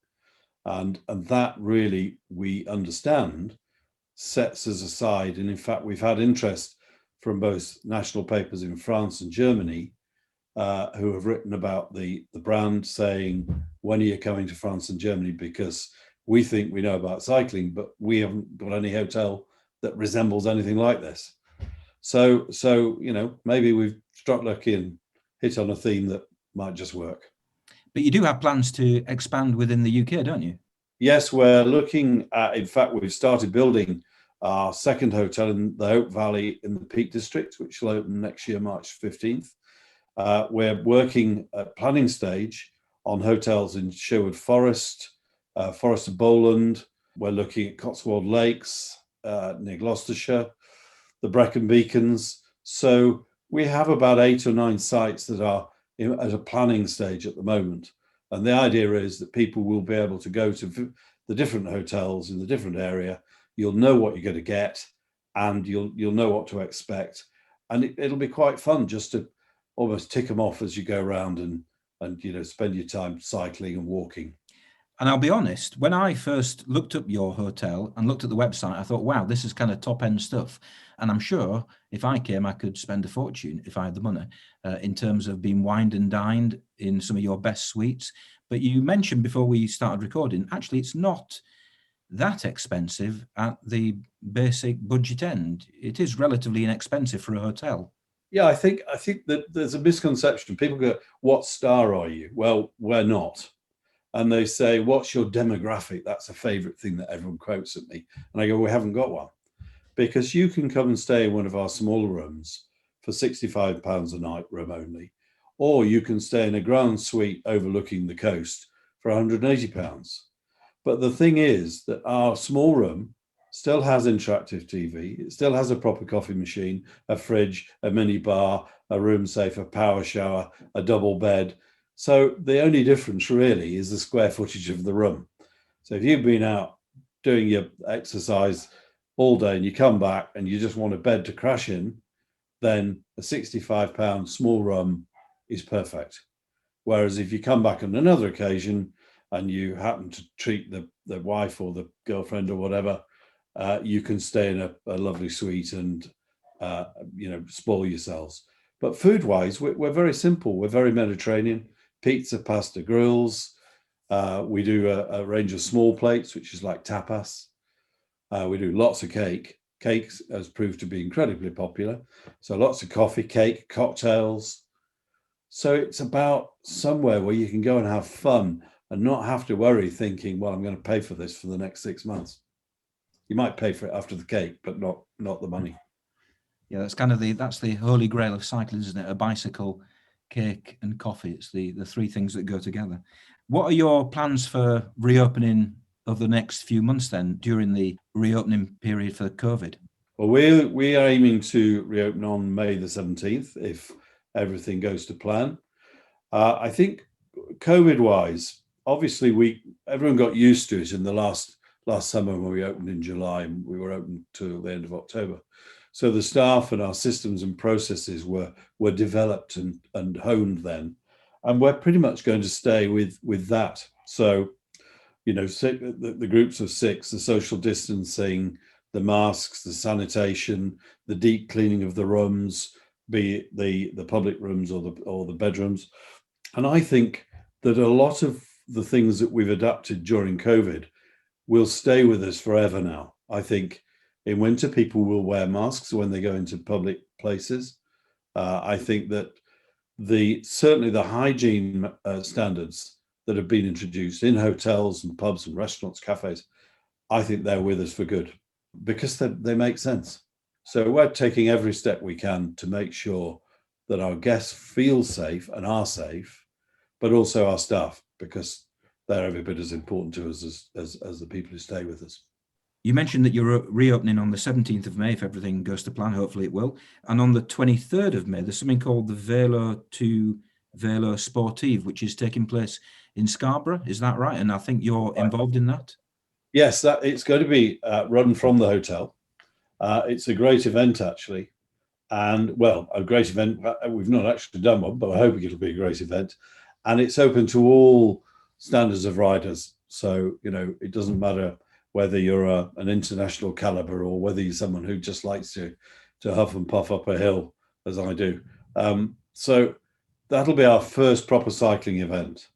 And that really, we understand, sets us aside. And in fact, we've had interest from both national papers in France and Germany who have written about the brand, saying, when are you coming to France and Germany? Because we think we know about cycling, but we haven't got any hotel that resembles anything like this. So maybe we've struck lucky and hit on a theme that might just work. But you do have plans to expand within the UK, don't you? Yes, we're looking at, in fact, we've started building our second hotel in the Hope Valley in the Peak District, which will open next year, March 15th. We're working at planning stage on hotels in Sherwood Forest, Forest of Bowland. We're looking at Cotswold Lakes near Gloucestershire, the Brecon Beacons. So we have about 8 or 9 sites that are at a planning stage at the moment. And the idea is that people will be able to go to the different hotels in the different area. You'll know what you're going to get, and you'll know what to expect. And it'll be quite fun just to almost tick them off as you go around and spend your time cycling and walking. And I'll be honest, when I first looked up your hotel and looked at the website, I thought, wow, this is kind of top end stuff. And I'm sure if I came, I could spend a fortune if I had the money in terms of being wined and dined in some of your best suites. But you mentioned before we started recording, actually, it's not that expensive at the basic budget end. It is relatively inexpensive for a hotel. Yeah, I think that there's a misconception. People go, what star are you? Well, we're not. And they say, what's your demographic? That's a favorite thing that everyone quotes at me. And I go, we haven't got one. Because you can come and stay in one of our smaller rooms for £65 a night, room only. Or you can stay in a grand suite overlooking the coast for £180. But the thing is that our small room still has interactive TV. It still has a proper coffee machine, a fridge, a mini bar, a room safe, a power shower, a double bed. So the only difference really is the square footage of the room. So if you've been out doing your exercise all day and you come back and you just want a bed to crash in, then a £65 small room is perfect. Whereas if you come back on another occasion and you happen to treat the wife or the girlfriend or whatever, you can stay in a lovely suite and spoil yourselves. But food-wise, we're very simple. We're very Mediterranean. Pizza, pasta, grills. We do a range of small plates, which is like tapas. We do lots of cake. Cake has proved to be incredibly popular. So lots of coffee, cake, cocktails. So it's about somewhere where you can go and have fun and not have to worry thinking, well, I'm going to pay for this for the next 6 months. You might pay for it after the cake, but not the money. Yeah, that's kind of that's the holy grail of cycling, isn't it? A bicycle, cake and coffee. It's the 3 things that go together. What are your plans for reopening over the next few months then, during the reopening period for COVID? Well, we are aiming to reopen on May the 17th if everything goes to plan. I think COVID-wise, obviously everyone got used to it in the last summer when we opened in July, and we were open till the end of October. So the staff and our systems and processes were developed and honed then, and we're pretty much going to stay with that. So, the groups of 6, the social distancing, the masks, the sanitation, the deep cleaning of the rooms, be it the public rooms or the bedrooms. And I think that a lot of the things that we've adapted during COVID will stay with us forever now. I think in winter, people will wear masks when they go into public places. I think that certainly the hygiene standards that have been introduced in hotels and pubs and restaurants, cafes, I think they're with us for good because they make sense. So we're taking every step we can to make sure that our guests feel safe and are safe, but also our staff, because they're every bit as important to us as the people who stay with us. You mentioned that you're reopening on the 17th of May, if everything goes to plan. Hopefully it will. And on the 23rd of May, there's something called the Velo to Velo Sportive, which is taking place in Scarborough. Is that right? And I think you're involved in that. Yes, it's going to be run from the hotel. It's a great event, actually. And, well, a great event. We've not actually done one, but I hope it'll be a great event. And it's open to all standards of riders. So, it doesn't matter whether you're an international caliber or whether you're someone who just likes to huff and puff up a hill, as I do. So that'll be our first proper cycling event.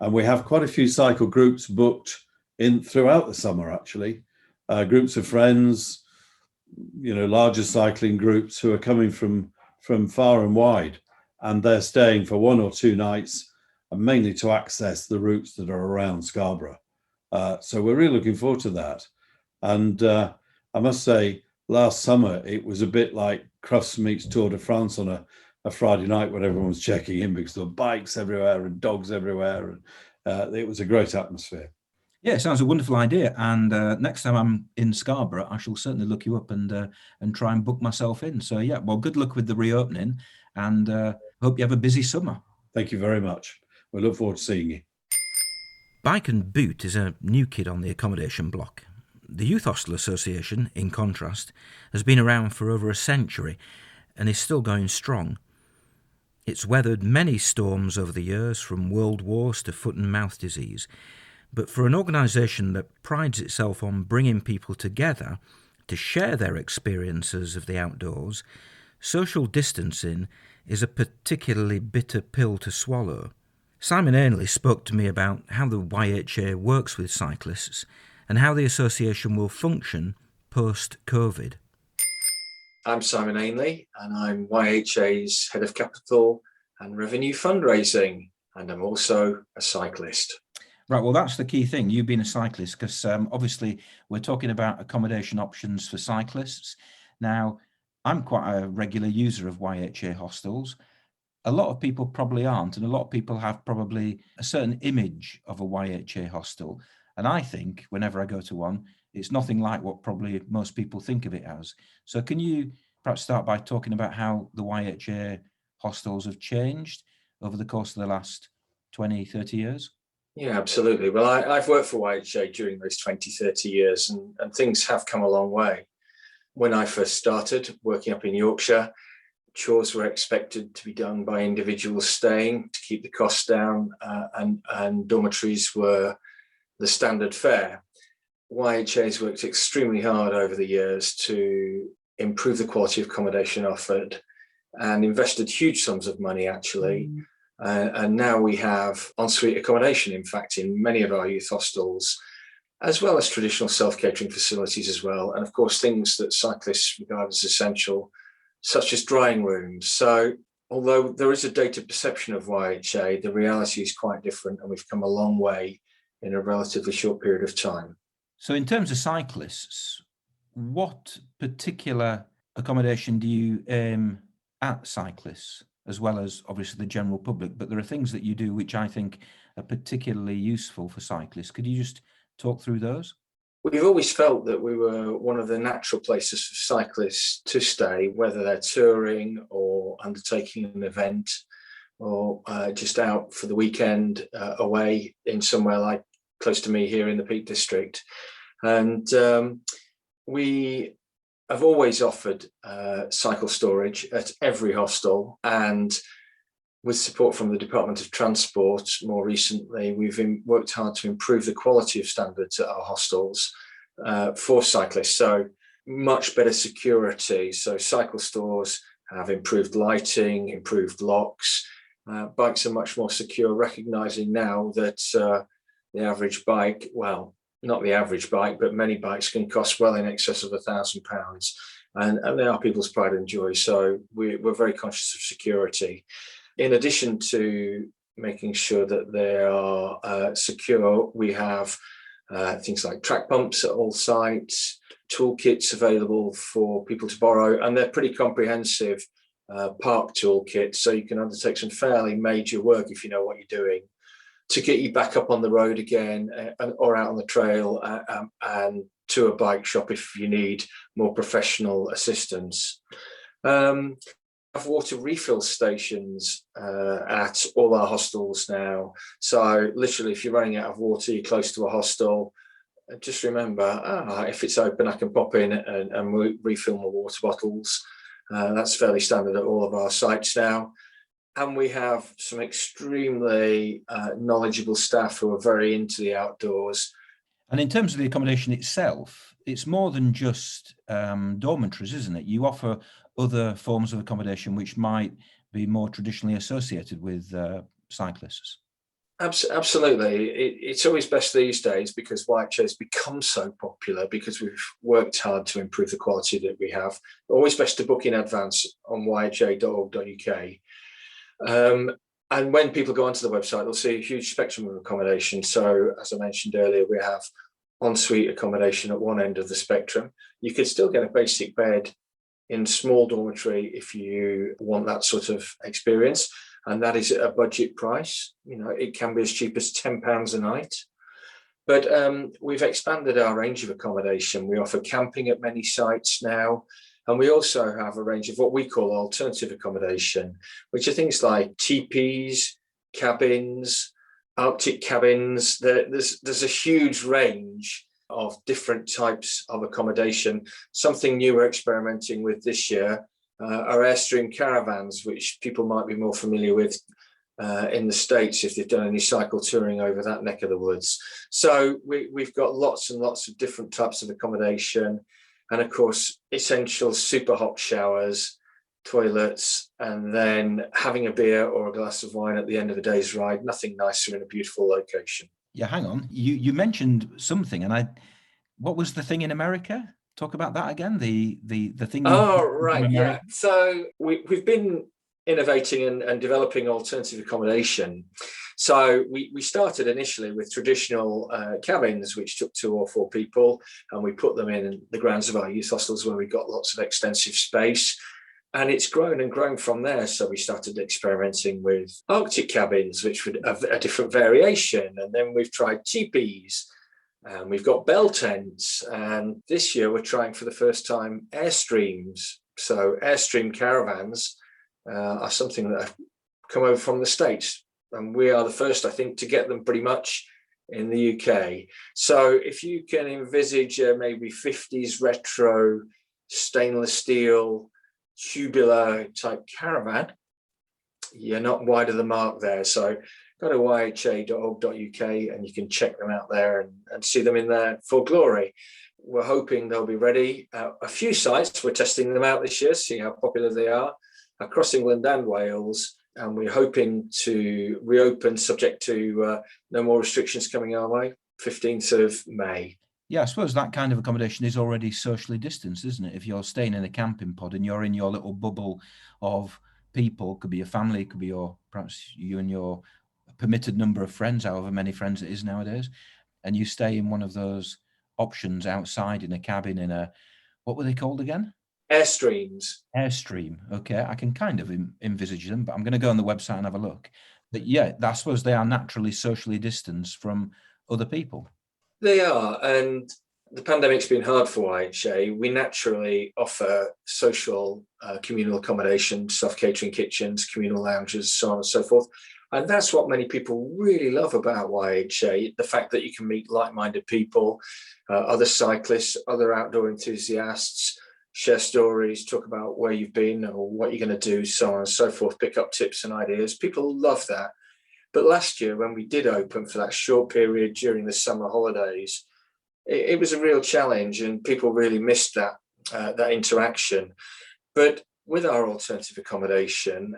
And we have quite a few cycle groups booked in throughout the summer, actually. Groups of friends, larger cycling groups who are coming from far and wide, and they're staying for 1 or 2 nights, and mainly to access the routes that are around Scarborough. So we're really looking forward to that. And I must say, last summer, it was a bit like Crufts meets Tour de France on a Friday night when everyone was checking in, because there were bikes everywhere and dogs everywhere. And it was a great atmosphere. Yeah, it sounds a wonderful idea. And next time I'm in Scarborough, I shall certainly look you up and try and book myself in. So, yeah, well, good luck with the reopening, and hope you have a busy summer. Thank you very much. We look forward to seeing you. Bike and Boot is a new kid on the accommodation block. The Youth Hostel Association, in contrast, has been around for over a century and is still going strong. It's weathered many storms over the years, from world wars to foot and mouth disease. But for an organisation that prides itself on bringing people together to share their experiences of the outdoors, social distancing is a particularly bitter pill to swallow. Simon Ainley spoke to me about how the YHA works with cyclists and how the association will function post-COVID. I'm Simon Ainley, and I'm YHA's Head of Capital and Revenue Fundraising, and I'm also a cyclist. Right, well, that's the key thing. You've been a cyclist, because obviously we're talking about accommodation options for cyclists. Now, I'm quite a regular user of YHA hostels. A lot of people probably aren't, and a lot of people have probably a certain image of a YHA hostel. And I think whenever I go to one, it's nothing like what probably most people think of it as. So can you perhaps start by talking about how the YHA hostels have changed over the course of the last 20, 30 years? Yeah, absolutely. Well, I've worked for YHA during those 20, 30 years, and things have come a long way. When I first started working up in Yorkshire, chores were expected to be done by individuals staying to keep the costs down, and dormitories were the standard fare. YHA has worked extremely hard over the years to improve the quality of accommodation offered and invested huge sums of money, actually. And now we have ensuite accommodation, in fact, in many of our youth hostels, as well as traditional self-catering facilities as well. And of course, things that cyclists regard as essential, such as drying rooms. So although there is a dated perception of YHA, the reality is quite different, and we've come a long way in a relatively short period of time. So in terms of cyclists, what particular accommodation do you aim at cyclists, as well as obviously the general public? But there are things that you do which I think are particularly useful for cyclists. Could you just talk through those? We've always felt that we were one of the natural places for cyclists to stay, whether they're touring or undertaking an event, or just out for the weekend away in somewhere like close to me here in the Peak District. And we have always offered cycle storage at every hostel, and with support from the Department of Transport more recently, we've worked hard to improve the quality of standards at our hostels for cyclists. So much better security. So cycle stores have improved lighting, improved locks. Bikes are much more secure, recognising now that the average bike, well, not the average bike, but many bikes can cost well in excess of £1,000. And they are people's pride and joy. So we're very conscious of security. In addition to making sure that they are secure, we have things like track pumps at all sites, toolkits available for people to borrow, and they're pretty comprehensive park toolkits, so you can undertake some fairly major work if you know what you're doing. to get you back up on the road again or out on the trail, and to a bike shop if you need more professional assistance. Have water refill stations at all our hostels now. So literally, if you're running out of water, you're close to a hostel, just remember, if it's open, I can pop in and refill my water bottles. That's fairly standard at all of our sites now. And we have some extremely knowledgeable staff who are very into the outdoors. And in terms of the accommodation itself, it's more than just dormitories, isn't it? You offer other forms of accommodation which might be more traditionally associated with cyclists. Absolutely. It's always best these days, because Whitechurch has become so popular, because we've worked hard to improve the quality that we have. Always best to book in advance on whitecha.org.uk. And when people go onto the website, they'll see a huge spectrum of accommodation. So, as I mentioned earlier, we have ensuite accommodation at one end of the spectrum. You could still get a basic bed in small dormitory if you want that sort of experience. And that is at a budget price. It can be as cheap as £10 a night. But we've expanded our range of accommodation. We offer camping at many sites now. And we also have a range of what we call alternative accommodation, which are things like teepees, cabins, Arctic cabins. There's a huge range of different types of accommodation. Something new we're experimenting with this year are Airstream caravans, which people might be more familiar with in the States if they've done any cycle touring over that neck of the woods. So we've got lots and lots of different types of accommodation. And of course, essential super hot showers, toilets, and then having a beer or a glass of wine at the end of a day's ride. Nothing nicer in a beautiful location. Yeah, hang on. You mentioned something, and what was the thing in America? Talk about that again. The thing. Oh, right. Yeah. So we've been innovating and developing alternative accommodation. So we started initially with traditional cabins, which took 2 or 4 people, and we put them in the grounds of our youth hostels where we got lots of extensive space. And it's grown and grown from there. So we started experimenting with Arctic cabins, which would have a different variation. And then we've tried teepees. And we've got bell tents, and this year we're trying for the first time Airstreams. So Airstream caravans are something that have come over from the States, and we are the first, I think, to get them pretty much in the UK. So if you can envisage maybe 50s retro stainless steel tubular type caravan, you're not wide of the mark there. So go to yha.org.uk and you can check them out there and see them in their full glory. We're hoping they'll be ready. A few sites, we're testing them out this year, see how popular they are across England and Wales. And we're hoping to reopen subject to no more restrictions coming our way, 15th of May. Yeah, I suppose that kind of accommodation is already socially distanced, isn't it? If you're staying in a camping pod and you're in your little bubble of people, could be your family, could be perhaps you and your permitted number of friends, however many friends it is nowadays, and you stay in one of those options outside in a cabin in a, what were they called again? Airstreams. Airstream. Okay, I can kind of envisage them, but I'm going to go on the website and have a look. But yeah, I suppose they are naturally socially distanced from other people. They are, and the pandemic's been hard for YHA. We naturally offer social communal accommodation, self-catering kitchens, communal lounges, so on and so forth. And that's what many people really love about YHA, the fact that you can meet like-minded people, other cyclists, other outdoor enthusiasts, share stories, talk about where you've been or what you're going to do, so on and so forth, pick up tips and ideas. People love that. But last year, when we did open for that short period during the summer holidays, it was a real challenge and people really missed that interaction. But with our alternative accommodation,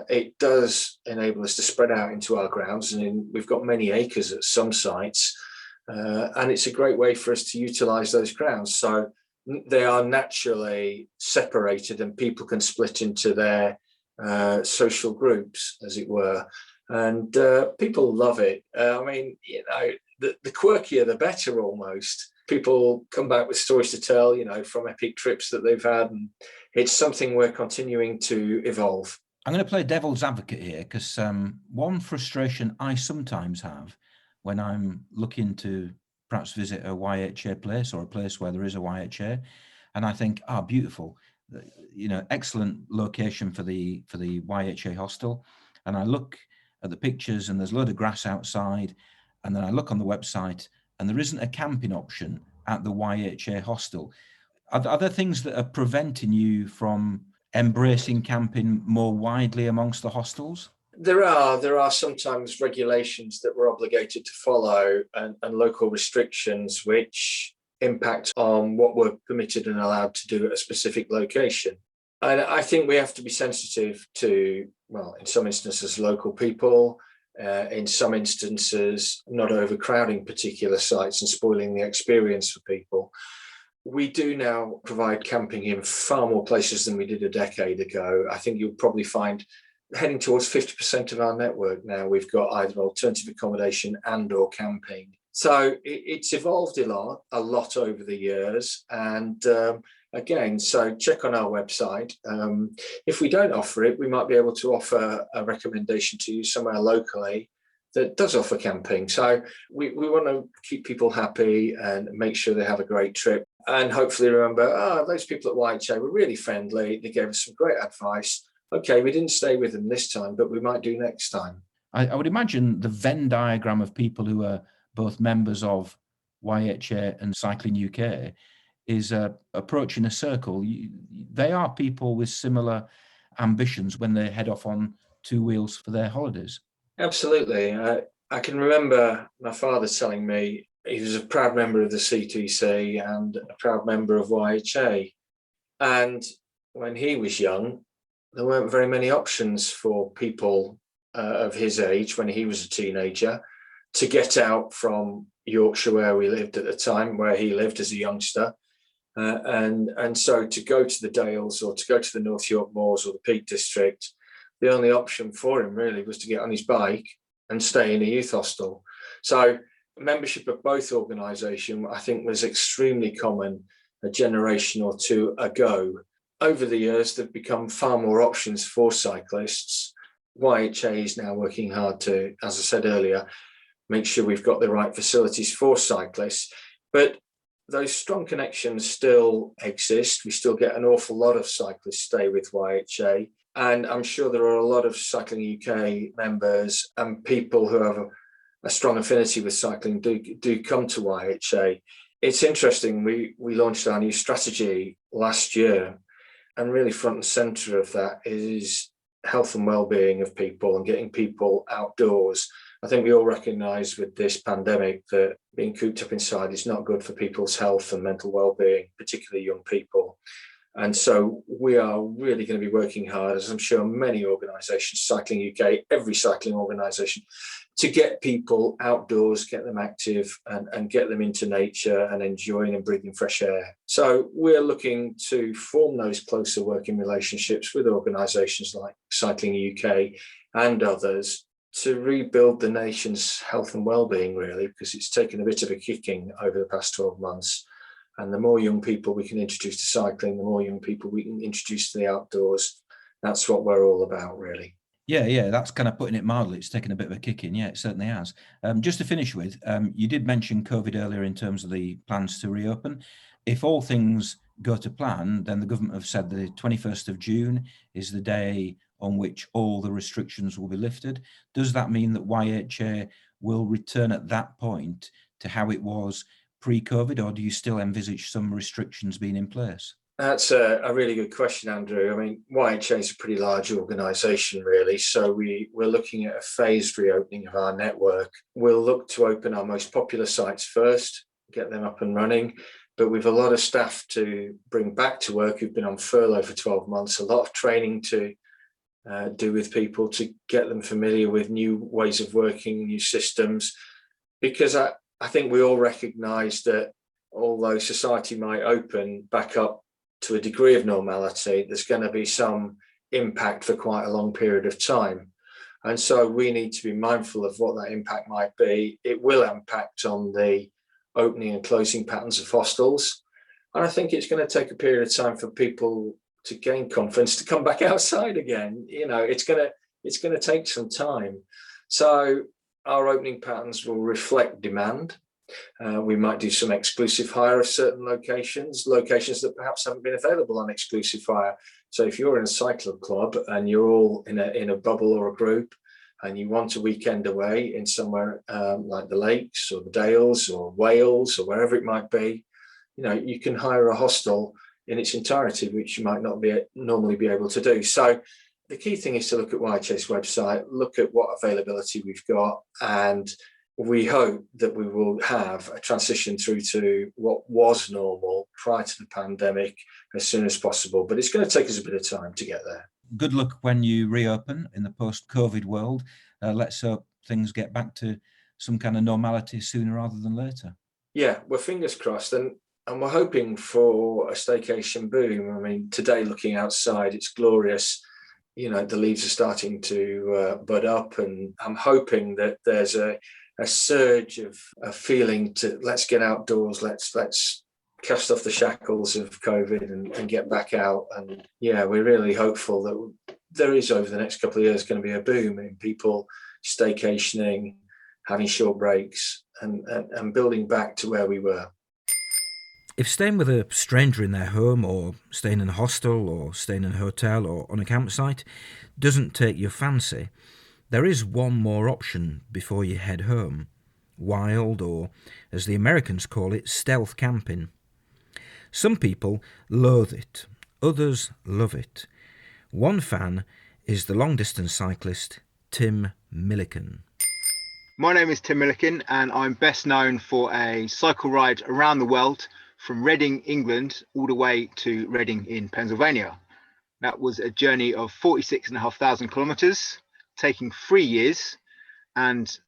it does enable us to spread out into our grounds, and we've got many acres at some sites, and it's a great way for us to utilise those grounds. So they are naturally separated, and people can split into their social groups, as it were, and people love it. I mean, the quirkier the better, almost. People come back with stories to tell, from epic trips that they've had, and it's something we're continuing to evolve. I'm going to play devil's advocate here because one frustration I sometimes have when I'm looking to perhaps visit a YHA place or a place where there is a YHA, and I think, beautiful, excellent location for the YHA hostel, and I look at the pictures and there's a load of grass outside, and then I look on the website and there isn't a camping option at the YHA hostel. Are there things that are preventing you from embracing camping more widely amongst the hostels? There are sometimes regulations that we're obligated to follow and local restrictions which impact on what we're permitted and allowed to do at a specific location. And I think we have to be sensitive to, well, in some instances, local people, in some instances, not overcrowding particular sites and spoiling the experience for people. We do now provide camping in far more places than we did a decade ago. I think you'll probably find heading towards 50% of our network now, we've got either alternative accommodation and or camping. So it's evolved a lot over the years. And again, so check on our website. If we don't offer it, we might be able to offer a recommendation to you somewhere locally that does offer camping. So we want to keep people happy and make sure they have a great trip. And hopefully remember, those people at YHA were really friendly. They gave us some great advice. Okay, we didn't stay with them this time, but we might do next time. I would imagine the Venn diagram of people who are both members of YHA and Cycling UK is approaching a circle. They are people with similar ambitions when they head off on two wheels for their holidays. Absolutely. I can remember my father telling me he was a proud member of the CTC and a proud member of YHA. And when he was young, there weren't very many options for people of his age when he was a teenager to get out from Yorkshire, where we lived at the time, where he lived as a youngster. And so to go to the Dales or to go to the North York Moors or the Peak District, the only option for him really was to get on his bike and stay in a youth hostel. So membership of both organisations, I think, was extremely common a generation or two ago. Over the years, there've become far more options for cyclists. YHA is now working hard to, as I said earlier, make sure we've got the right facilities for cyclists. But those strong connections still exist. We still get an awful lot of cyclists stay with YHA. And I'm sure there are a lot of Cycling UK members and people who have a strong affinity with cycling do come to YHA. It's interesting, we launched our new strategy last year, and really front and centre of that is health and well-being of people and getting people outdoors. I think we all recognise with this pandemic that being cooped up inside is not good for people's health and mental well-being, particularly young people. And so we are really going to be working hard, as I'm sure many organisations, Cycling UK, every cycling organisation, to get people outdoors, get them active and get them into nature and enjoying and breathing fresh air. So we're looking to form those closer working relationships with organisations like Cycling UK and others to rebuild the nation's health and well-being, really, because it's taken a bit of a kicking over the past 12 months. And the more young people we can introduce to cycling, the more young people we can introduce to the outdoors. That's what we're all about, really. Yeah, that's kind of putting it mildly. It's taken a bit of a kick in. Yeah, it certainly has. Just to finish with, you did mention COVID earlier in terms of the plans to reopen. If all things go to plan, then the government have said the 21st of June is the day on which all the restrictions will be lifted. Does that mean that YHA will return at that point to how it was pre-COVID, or do you still envisage some restrictions being in place? That's a really good question, Andrew. I mean, YHA is a pretty large organisation, really. So we're looking at a phased reopening of our network. We'll look to open our most popular sites first, get them up and running. But we've a lot of staff to bring back to work who've been on furlough for 12 months, a lot of training to do with people to get them familiar with new ways of working, new systems. Because I think we all recognise that although society might open back up to a degree of normality, there's going to be some impact for quite a long period of time. And so we need to be mindful of what that impact might be. It will impact on the opening and closing patterns of hostels. And I think it's going to take a period of time for people to gain confidence to come back outside again. It's gonna take some time. So our opening patterns will reflect demand. We might do some exclusive hire of certain locations that perhaps haven't been available on exclusive hire. So if you're in a cycling club and you're all in a bubble or a group, and you want a weekend away in somewhere like the lakes or the Dales or Wales or wherever it might be, you can hire a hostel in its entirety, which you might not normally be able to do. So the key thing is to look at Whitechase website, look at what availability we've got, and we hope that we will have a transition through to what was normal prior to the pandemic as soon as possible. But it's going to take us a bit of time to get there. Good luck when you reopen in the post-COVID world. Let's hope things get back to some kind of normality sooner rather than later. Yeah, we're fingers crossed, and we're hoping for a staycation boom. I mean, today looking outside, it's glorious. The leaves are starting to bud up, and I'm hoping that there's a surge of feeling to let's get outdoors, let's cast off the shackles of COVID and get back out. And yeah, we're really hopeful that there is over the next couple of years going to be a boom in people staycationing, having short breaks and building back to where we were. If staying with a stranger in their home, or staying in a hostel, or staying in a hotel, or on a campsite doesn't take your fancy, there is one more option before you head home. Wild, or as the Americans call it, stealth camping. Some people loathe it, others love it. One fan is the long-distance cyclist Tim Millikin. My name is Tim Millikin, and I'm best known for a cycle ride around the world from Reading, England, all the way to Reading in Pennsylvania. That was a journey of 46,500 kilometers, taking 3 years, and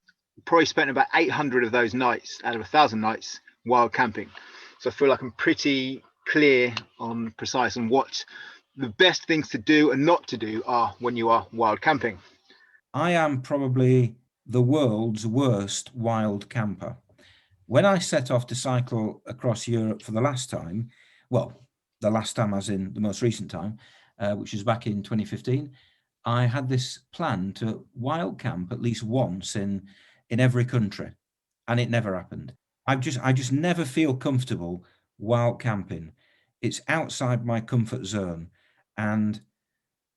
probably spent about 800 of those nights out of 1,000 nights wild camping. So I feel like I'm pretty clear on precise on what the best things to do and not to do are when you are wild camping. I am probably the world's worst wild camper. When I set off to cycle across Europe for the last time, the last time as in the most recent time, which was back in 2015, I had this plan to wild camp at least once in every country, and it never happened. I just never feel comfortable wild camping. It's outside my comfort zone, and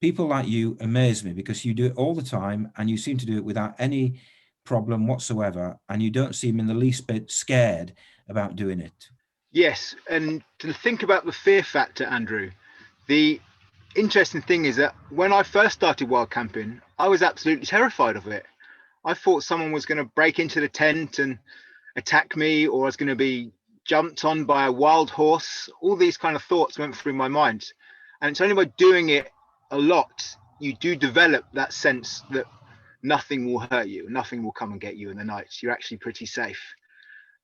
people like you amaze me because you do it all the time and you seem to do it without any problem whatsoever, and you don't seem in the least bit scared about doing it. Yes, and to think about the fear factor, Andrew, the interesting thing is that when I first started wild camping, I was absolutely terrified of it. I thought someone was going to break into the tent and attack me, or I was going to be jumped on by a wild horse. All these kind of thoughts went through my mind. And it's only by doing it a lot, you do develop that sense that nothing will hurt you, nothing will come and get you in the night. You're actually pretty safe.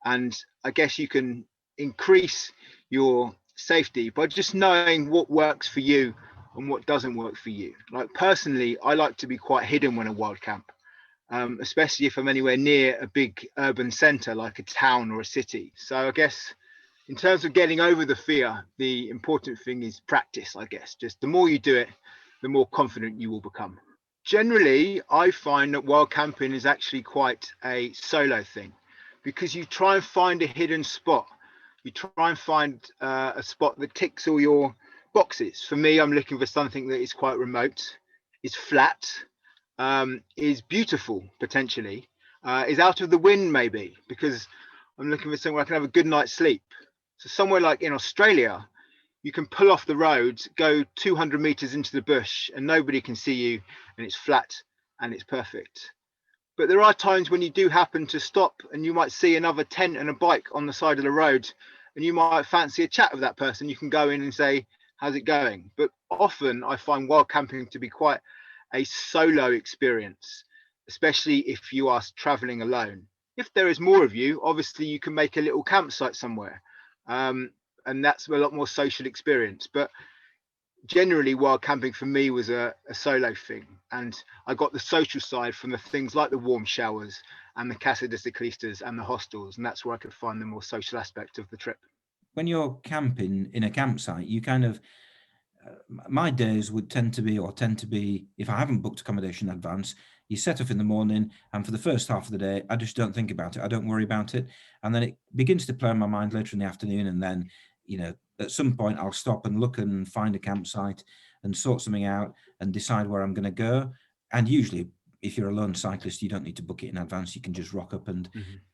And I guess you can increase your safety by just knowing what works for you and what doesn't work for you. Like personally, I like to be quite hidden when I wild camp, especially if I'm anywhere near a big urban center like a town or a city. So I guess in terms of getting over the fear, the important thing is practice, I guess. Just the more you do it, the more confident you will become. Generally, I find that wild camping is actually quite a solo thing, because you try and find a hidden spot. You try and find a spot that ticks all your boxes. For me, I'm looking for something that is quite remote, is flat, is beautiful potentially, is out of the wind maybe, because I'm looking for somewhere I can have a good night's sleep. So somewhere like in Australia, you can pull off the road, go 200 meters into the bush and nobody can see you, and it's flat and it's perfect. But there are times when you do happen to stop and you might see another tent and a bike on the side of the road, and you might fancy a chat with that person. You can go in and say, how's it going? But often I find wild camping to be quite a solo experience, especially if you are traveling alone. If there is more of you, obviously you can make a little campsite somewhere. And that's a lot more social experience. But generally, wild camping for me was a solo thing. And I got the social side from the things like the warm showers and the Casa de Ciclistas and the hostels. And that's where I could find the more social aspect of the trip. When you're camping in a campsite, you kind of my days would tend to be, if I haven't booked accommodation in advance, you set off in the morning, and for the first half of the day, I just don't think about it. I don't worry about it. And then it begins to play on my mind later in the afternoon. And then, at some point I'll stop and look and find a campsite and sort something out and decide where I'm going to go. And usually, if you're a lone cyclist, you don't need to book it in advance. You can just rock up and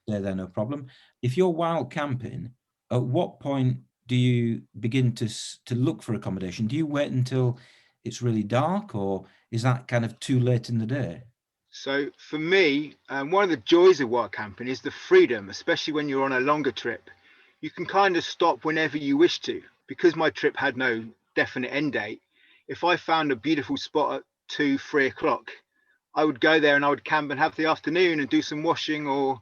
stay there, no problem. If you're wild camping, at what point do you begin to look for accommodation? Do you wait until it's really dark, or is that kind of too late in the day? So for me, one of the joys of wild camping is the freedom, especially when you're on a longer trip. You can kind of stop whenever you wish to. Because my trip had no definite end date, if I found a beautiful spot at 2, 3 o'clock, I would go there and I would camp and have the afternoon and do some washing or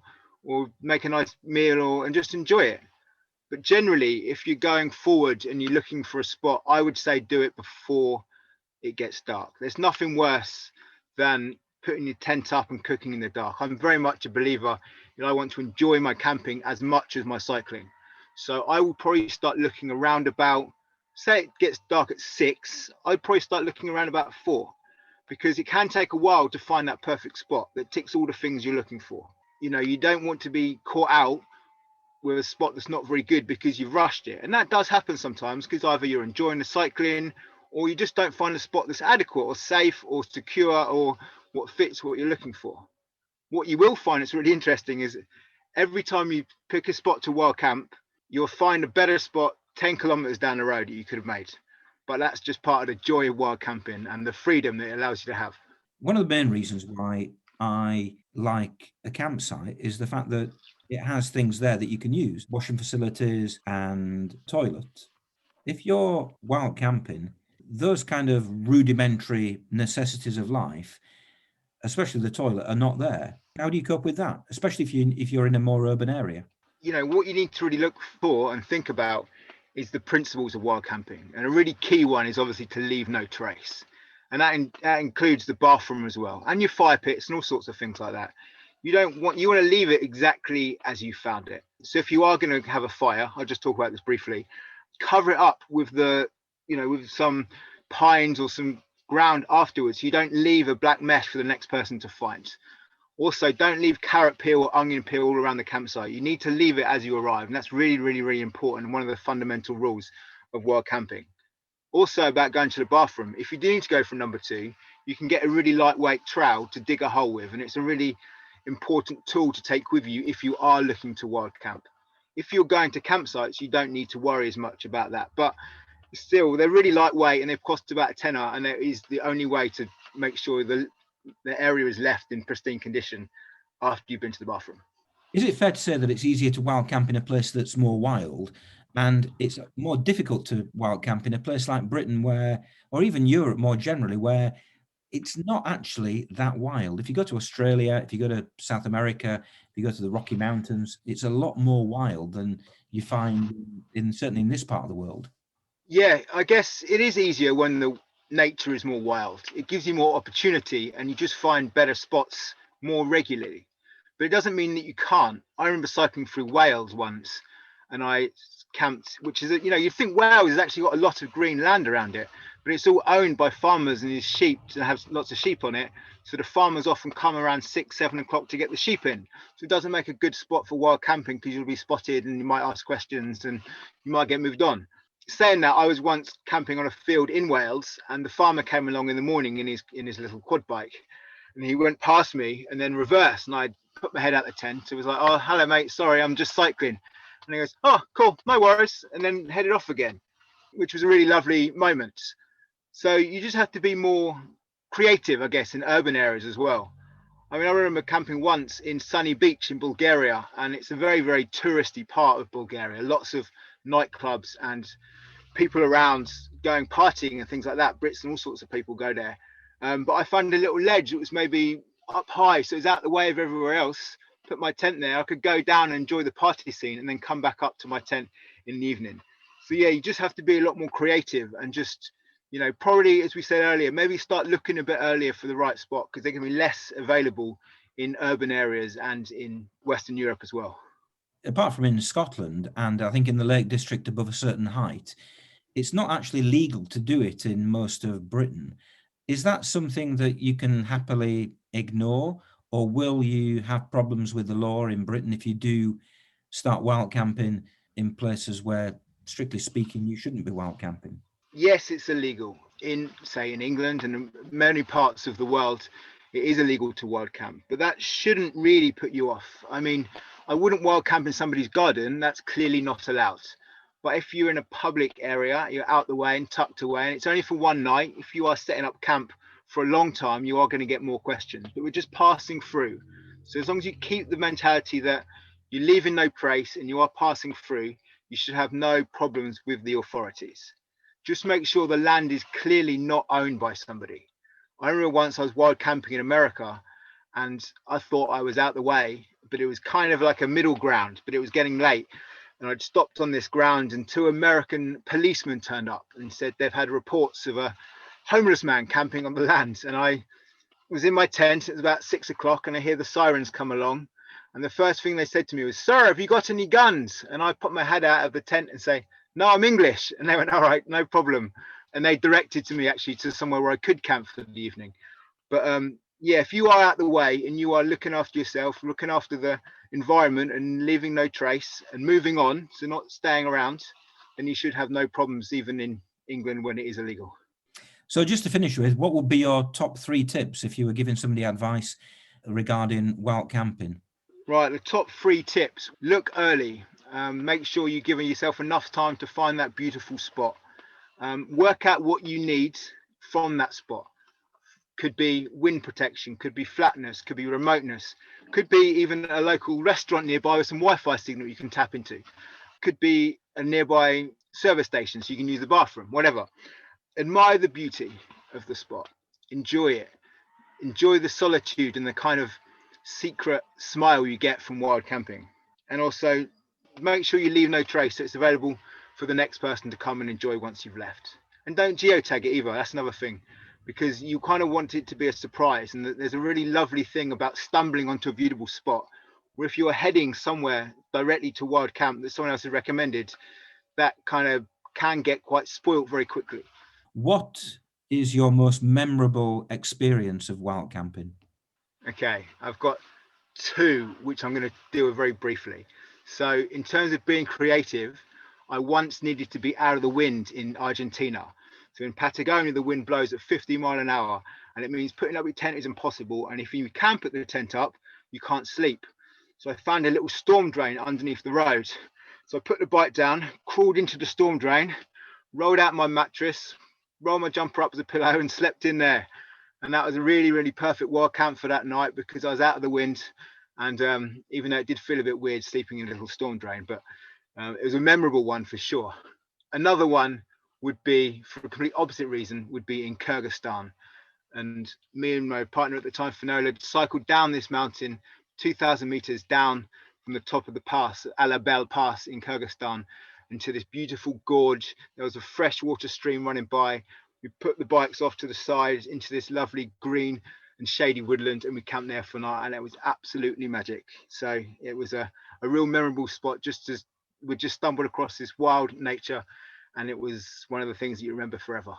make a nice meal and just enjoy it. But generally, if you're going forward and you're looking for a spot, I would say do it before it gets dark. There's nothing worse than putting your tent up and cooking in the dark. I'm very much a believer that I want to enjoy my camping as much as my cycling. So I will probably start looking around about, say it gets dark at 6, I'd probably start looking around about 4, because it can take a while to find that perfect spot that ticks all the things you're looking for. You don't want to be caught out with a spot that's not very good because you've rushed it. And that does happen sometimes, because either you're enjoying the cycling or you just don't find a spot that's adequate or safe or secure or what fits what you're looking for. What you will find that's really interesting is every time you pick a spot to wild camp, you'll find a better spot 10 kilometers down the road that you could have made. But that's just part of the joy of wild camping and the freedom that it allows you to have. One of the main reasons why I like a campsite is the fact that it has things there that you can use, washing facilities and toilets. If you're wild camping, those kind of rudimentary necessities of life, especially the toilet, are not there. How do you cope with that, especially if you're in a more urban area? What you need to really look for and think about is the principles of wild camping. And a really key one is obviously to leave no trace. And that includes the bathroom as well, and your fire pits and all sorts of things like that. You want to leave it exactly as you found it. So if you are going to have a fire, I'll just talk about this briefly, cover it up with with some pines or some ground afterwards. You don't leave a black mesh for the next person to find. Also, don't leave carrot peel or onion peel all around the campsite. You need to leave it as you arrive. And that's really, really, really important. And one of the fundamental rules of wild camping. Also about going to the bathroom. If you do need to go from number 2, you can get a really lightweight trowel to dig a hole with. And it's a really important tool to take with you if you are looking to wild camp. If you're going to campsites, you don't need to worry as much about that. But still, they're really lightweight and they cost about a tenner. And that is the only way to make sure the area is left in pristine condition after you've been to the bathroom. Is it fair to say that it's easier to wild camp in a place that's more wild, and it's more difficult to wild camp in a place like Britain or even Europe more generally, where it's not actually that wild? If you go to Australia, if you go to South America, if you go to the Rocky Mountains, it's a lot more wild than you find certainly in this part of the world. Yeah, I guess it is easier when the nature is more wild. It gives you more opportunity and you just find better spots more regularly. But it doesn't mean that you can't. I remember cycling through Wales once and I camped, which is, you think Wales has actually got a lot of green land around it, but it's all owned by farmers and his sheep to have lots of sheep on it. So the farmers often come around 6, 7 o'clock to get the sheep in. So it doesn't make a good spot for wild camping because you'll be spotted and you might ask questions and you might get moved on. Saying that, I was once camping on a field in Wales and the farmer came along in the morning in his little quad bike and he went past me and then reversed, and I put my head out the tent. It was like, "Oh, hello mate, sorry, I'm just cycling." And he goes, "Oh, cool, no worries," and then headed off again, which was a really lovely moment. So you just have to be more creative, I guess, in urban areas as well. I mean, I remember camping once in Sunny Beach in Bulgaria, and it's a very, very touristy part of Bulgaria. Lots of nightclubs and people around going partying and things like that. Brits and all sorts of people go there. But I found a little ledge that was maybe up high, so it was out the way of everywhere else. Put my tent there. I could go down and enjoy the party scene and then come back up to my tent in the evening. So yeah, you just have to be a lot more creative and just, probably, as we said earlier, maybe start looking a bit earlier for the right spot, because they're going to be less available in urban areas and in Western Europe as well. Apart from in Scotland, and I think in the Lake District above a certain height, it's not actually legal to do it in most of Britain. Is that something that you can happily ignore, or will you have problems with the law in Britain if you do start wild camping in places where, strictly speaking, you shouldn't be wild camping? Yes, it's illegal in, say, in England and in many parts of the world. It is illegal to wild camp, but that shouldn't really put you off. I mean, I wouldn't wild camp in somebody's garden. That's clearly not allowed. But if you're in a public area, you're out the way and tucked away, and it's only for one night. If you are setting up camp for a long time, you are going to get more questions. But we're just passing through. So as long as you keep the mentality that you're leaving no trace and you are passing through, you should have no problems with the authorities. Just make sure the land is clearly not owned by somebody. I remember once I was wild camping in America and I thought I was out the way, but it was kind of like a middle ground, but it was getting late. And I'd stopped on this ground and 2 American policemen turned up and said they've had reports of a homeless man camping on the land. And I was in my tent, it was about 6 o'clock, and I hear the sirens come along. And the first thing they said to me was, "Sir, have you got any guns?" And I put my head out of the tent and say, "No, I'm English." And they went, "All right, no problem." And they directed to me actually to somewhere where I could camp for the evening. But yeah, if you are out the way and you are looking after yourself, looking after the environment and leaving no trace and moving on, so not staying around, then you should have no problems even in England when it is illegal. So just to finish with, what would be your top 3 tips if you were giving somebody advice regarding wild camping? Right, the top 3 tips: look early. Make sure you're giving yourself enough time to find that beautiful spot. Work out what you need from that spot. Could be wind protection, could be flatness, could be remoteness, could be even a local restaurant nearby with some Wi-Fi signal you can tap into. Could be a nearby service station so you can use the bathroom, whatever. Admire the beauty of the spot. Enjoy it. Enjoy the solitude and the kind of secret smile you get from wild camping. And also make sure you leave no trace so it's available for the next person to come and enjoy once you've left. And don't geotag it either. That's another thing, because you kind of want it to be a surprise. And there's a really lovely thing about stumbling onto a beautiful spot where if you're heading somewhere directly to wild camp that someone else has recommended, that kind of can get quite spoilt very quickly. What is your most memorable experience of wild camping? Okay, I've got 2 which I'm going to deal with very briefly. So in terms of being creative, I once needed to be out of the wind in Argentina. So in Patagonia, the wind blows at 50 miles an hour, and it means putting up your tent is impossible. And if you can put the tent up, you can't sleep. So I found a little storm drain underneath the road. So I put the bike down, crawled into the storm drain, rolled out my mattress, rolled my jumper up as a pillow and slept in there. And that was a really, really perfect wild camp for that night because I was out of the wind. And even though it did feel a bit weird sleeping in a little storm drain, but it was a memorable one for sure. Another one would be, for a complete opposite reason, would be in Kyrgyzstan. And me and my partner at the time, Finola, cycled down this mountain, 2,000 meters down from the top of the pass, Alabel Pass in Kyrgyzstan, into this beautiful gorge. There was a fresh water stream running by. We put the bikes off to the side into this lovely green and shady woodland, and we camped there for a night, and it was absolutely magic. So it was a real memorable spot, just as we just stumbled across this wild nature, and it was one of the things that you remember forever.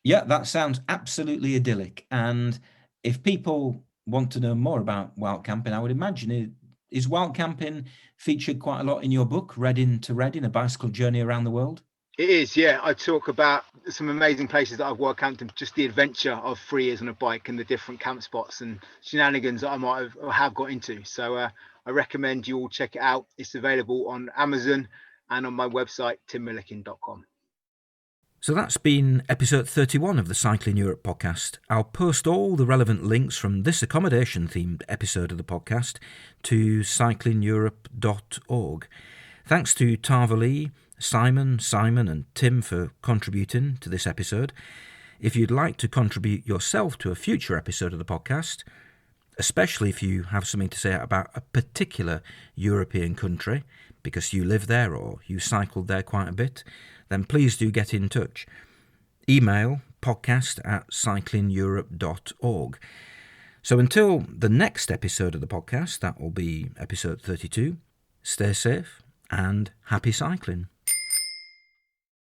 Yeah, that sounds absolutely idyllic. And if people want to know more about wild camping, I would imagine is wild camping featured quite a lot in your book, Reading to Reading, A Bicycle Journey Around the World? It is, yeah. I talk about some amazing places that I've wild camped and just the adventure of 3 years on a bike and the different camp spots and shenanigans that I might have got into. So I recommend you all check it out. It's available on Amazon and on my website, timmillikin.com. So that's been episode 31 of the Cycling Europe podcast. I'll post all the relevant links from this accommodation-themed episode of the podcast to cyclingeurope.org. Thanks to Tahverlee, Simon and Tim for contributing to this episode. If you'd like to contribute yourself to a future episode of the podcast, especially if you have something to say about a particular European country, because you live there or you cycled there quite a bit, then please do get in touch. Email podcast@cyclingeurope.org. So until the next episode of the podcast, that will be episode 32, stay safe and happy cycling.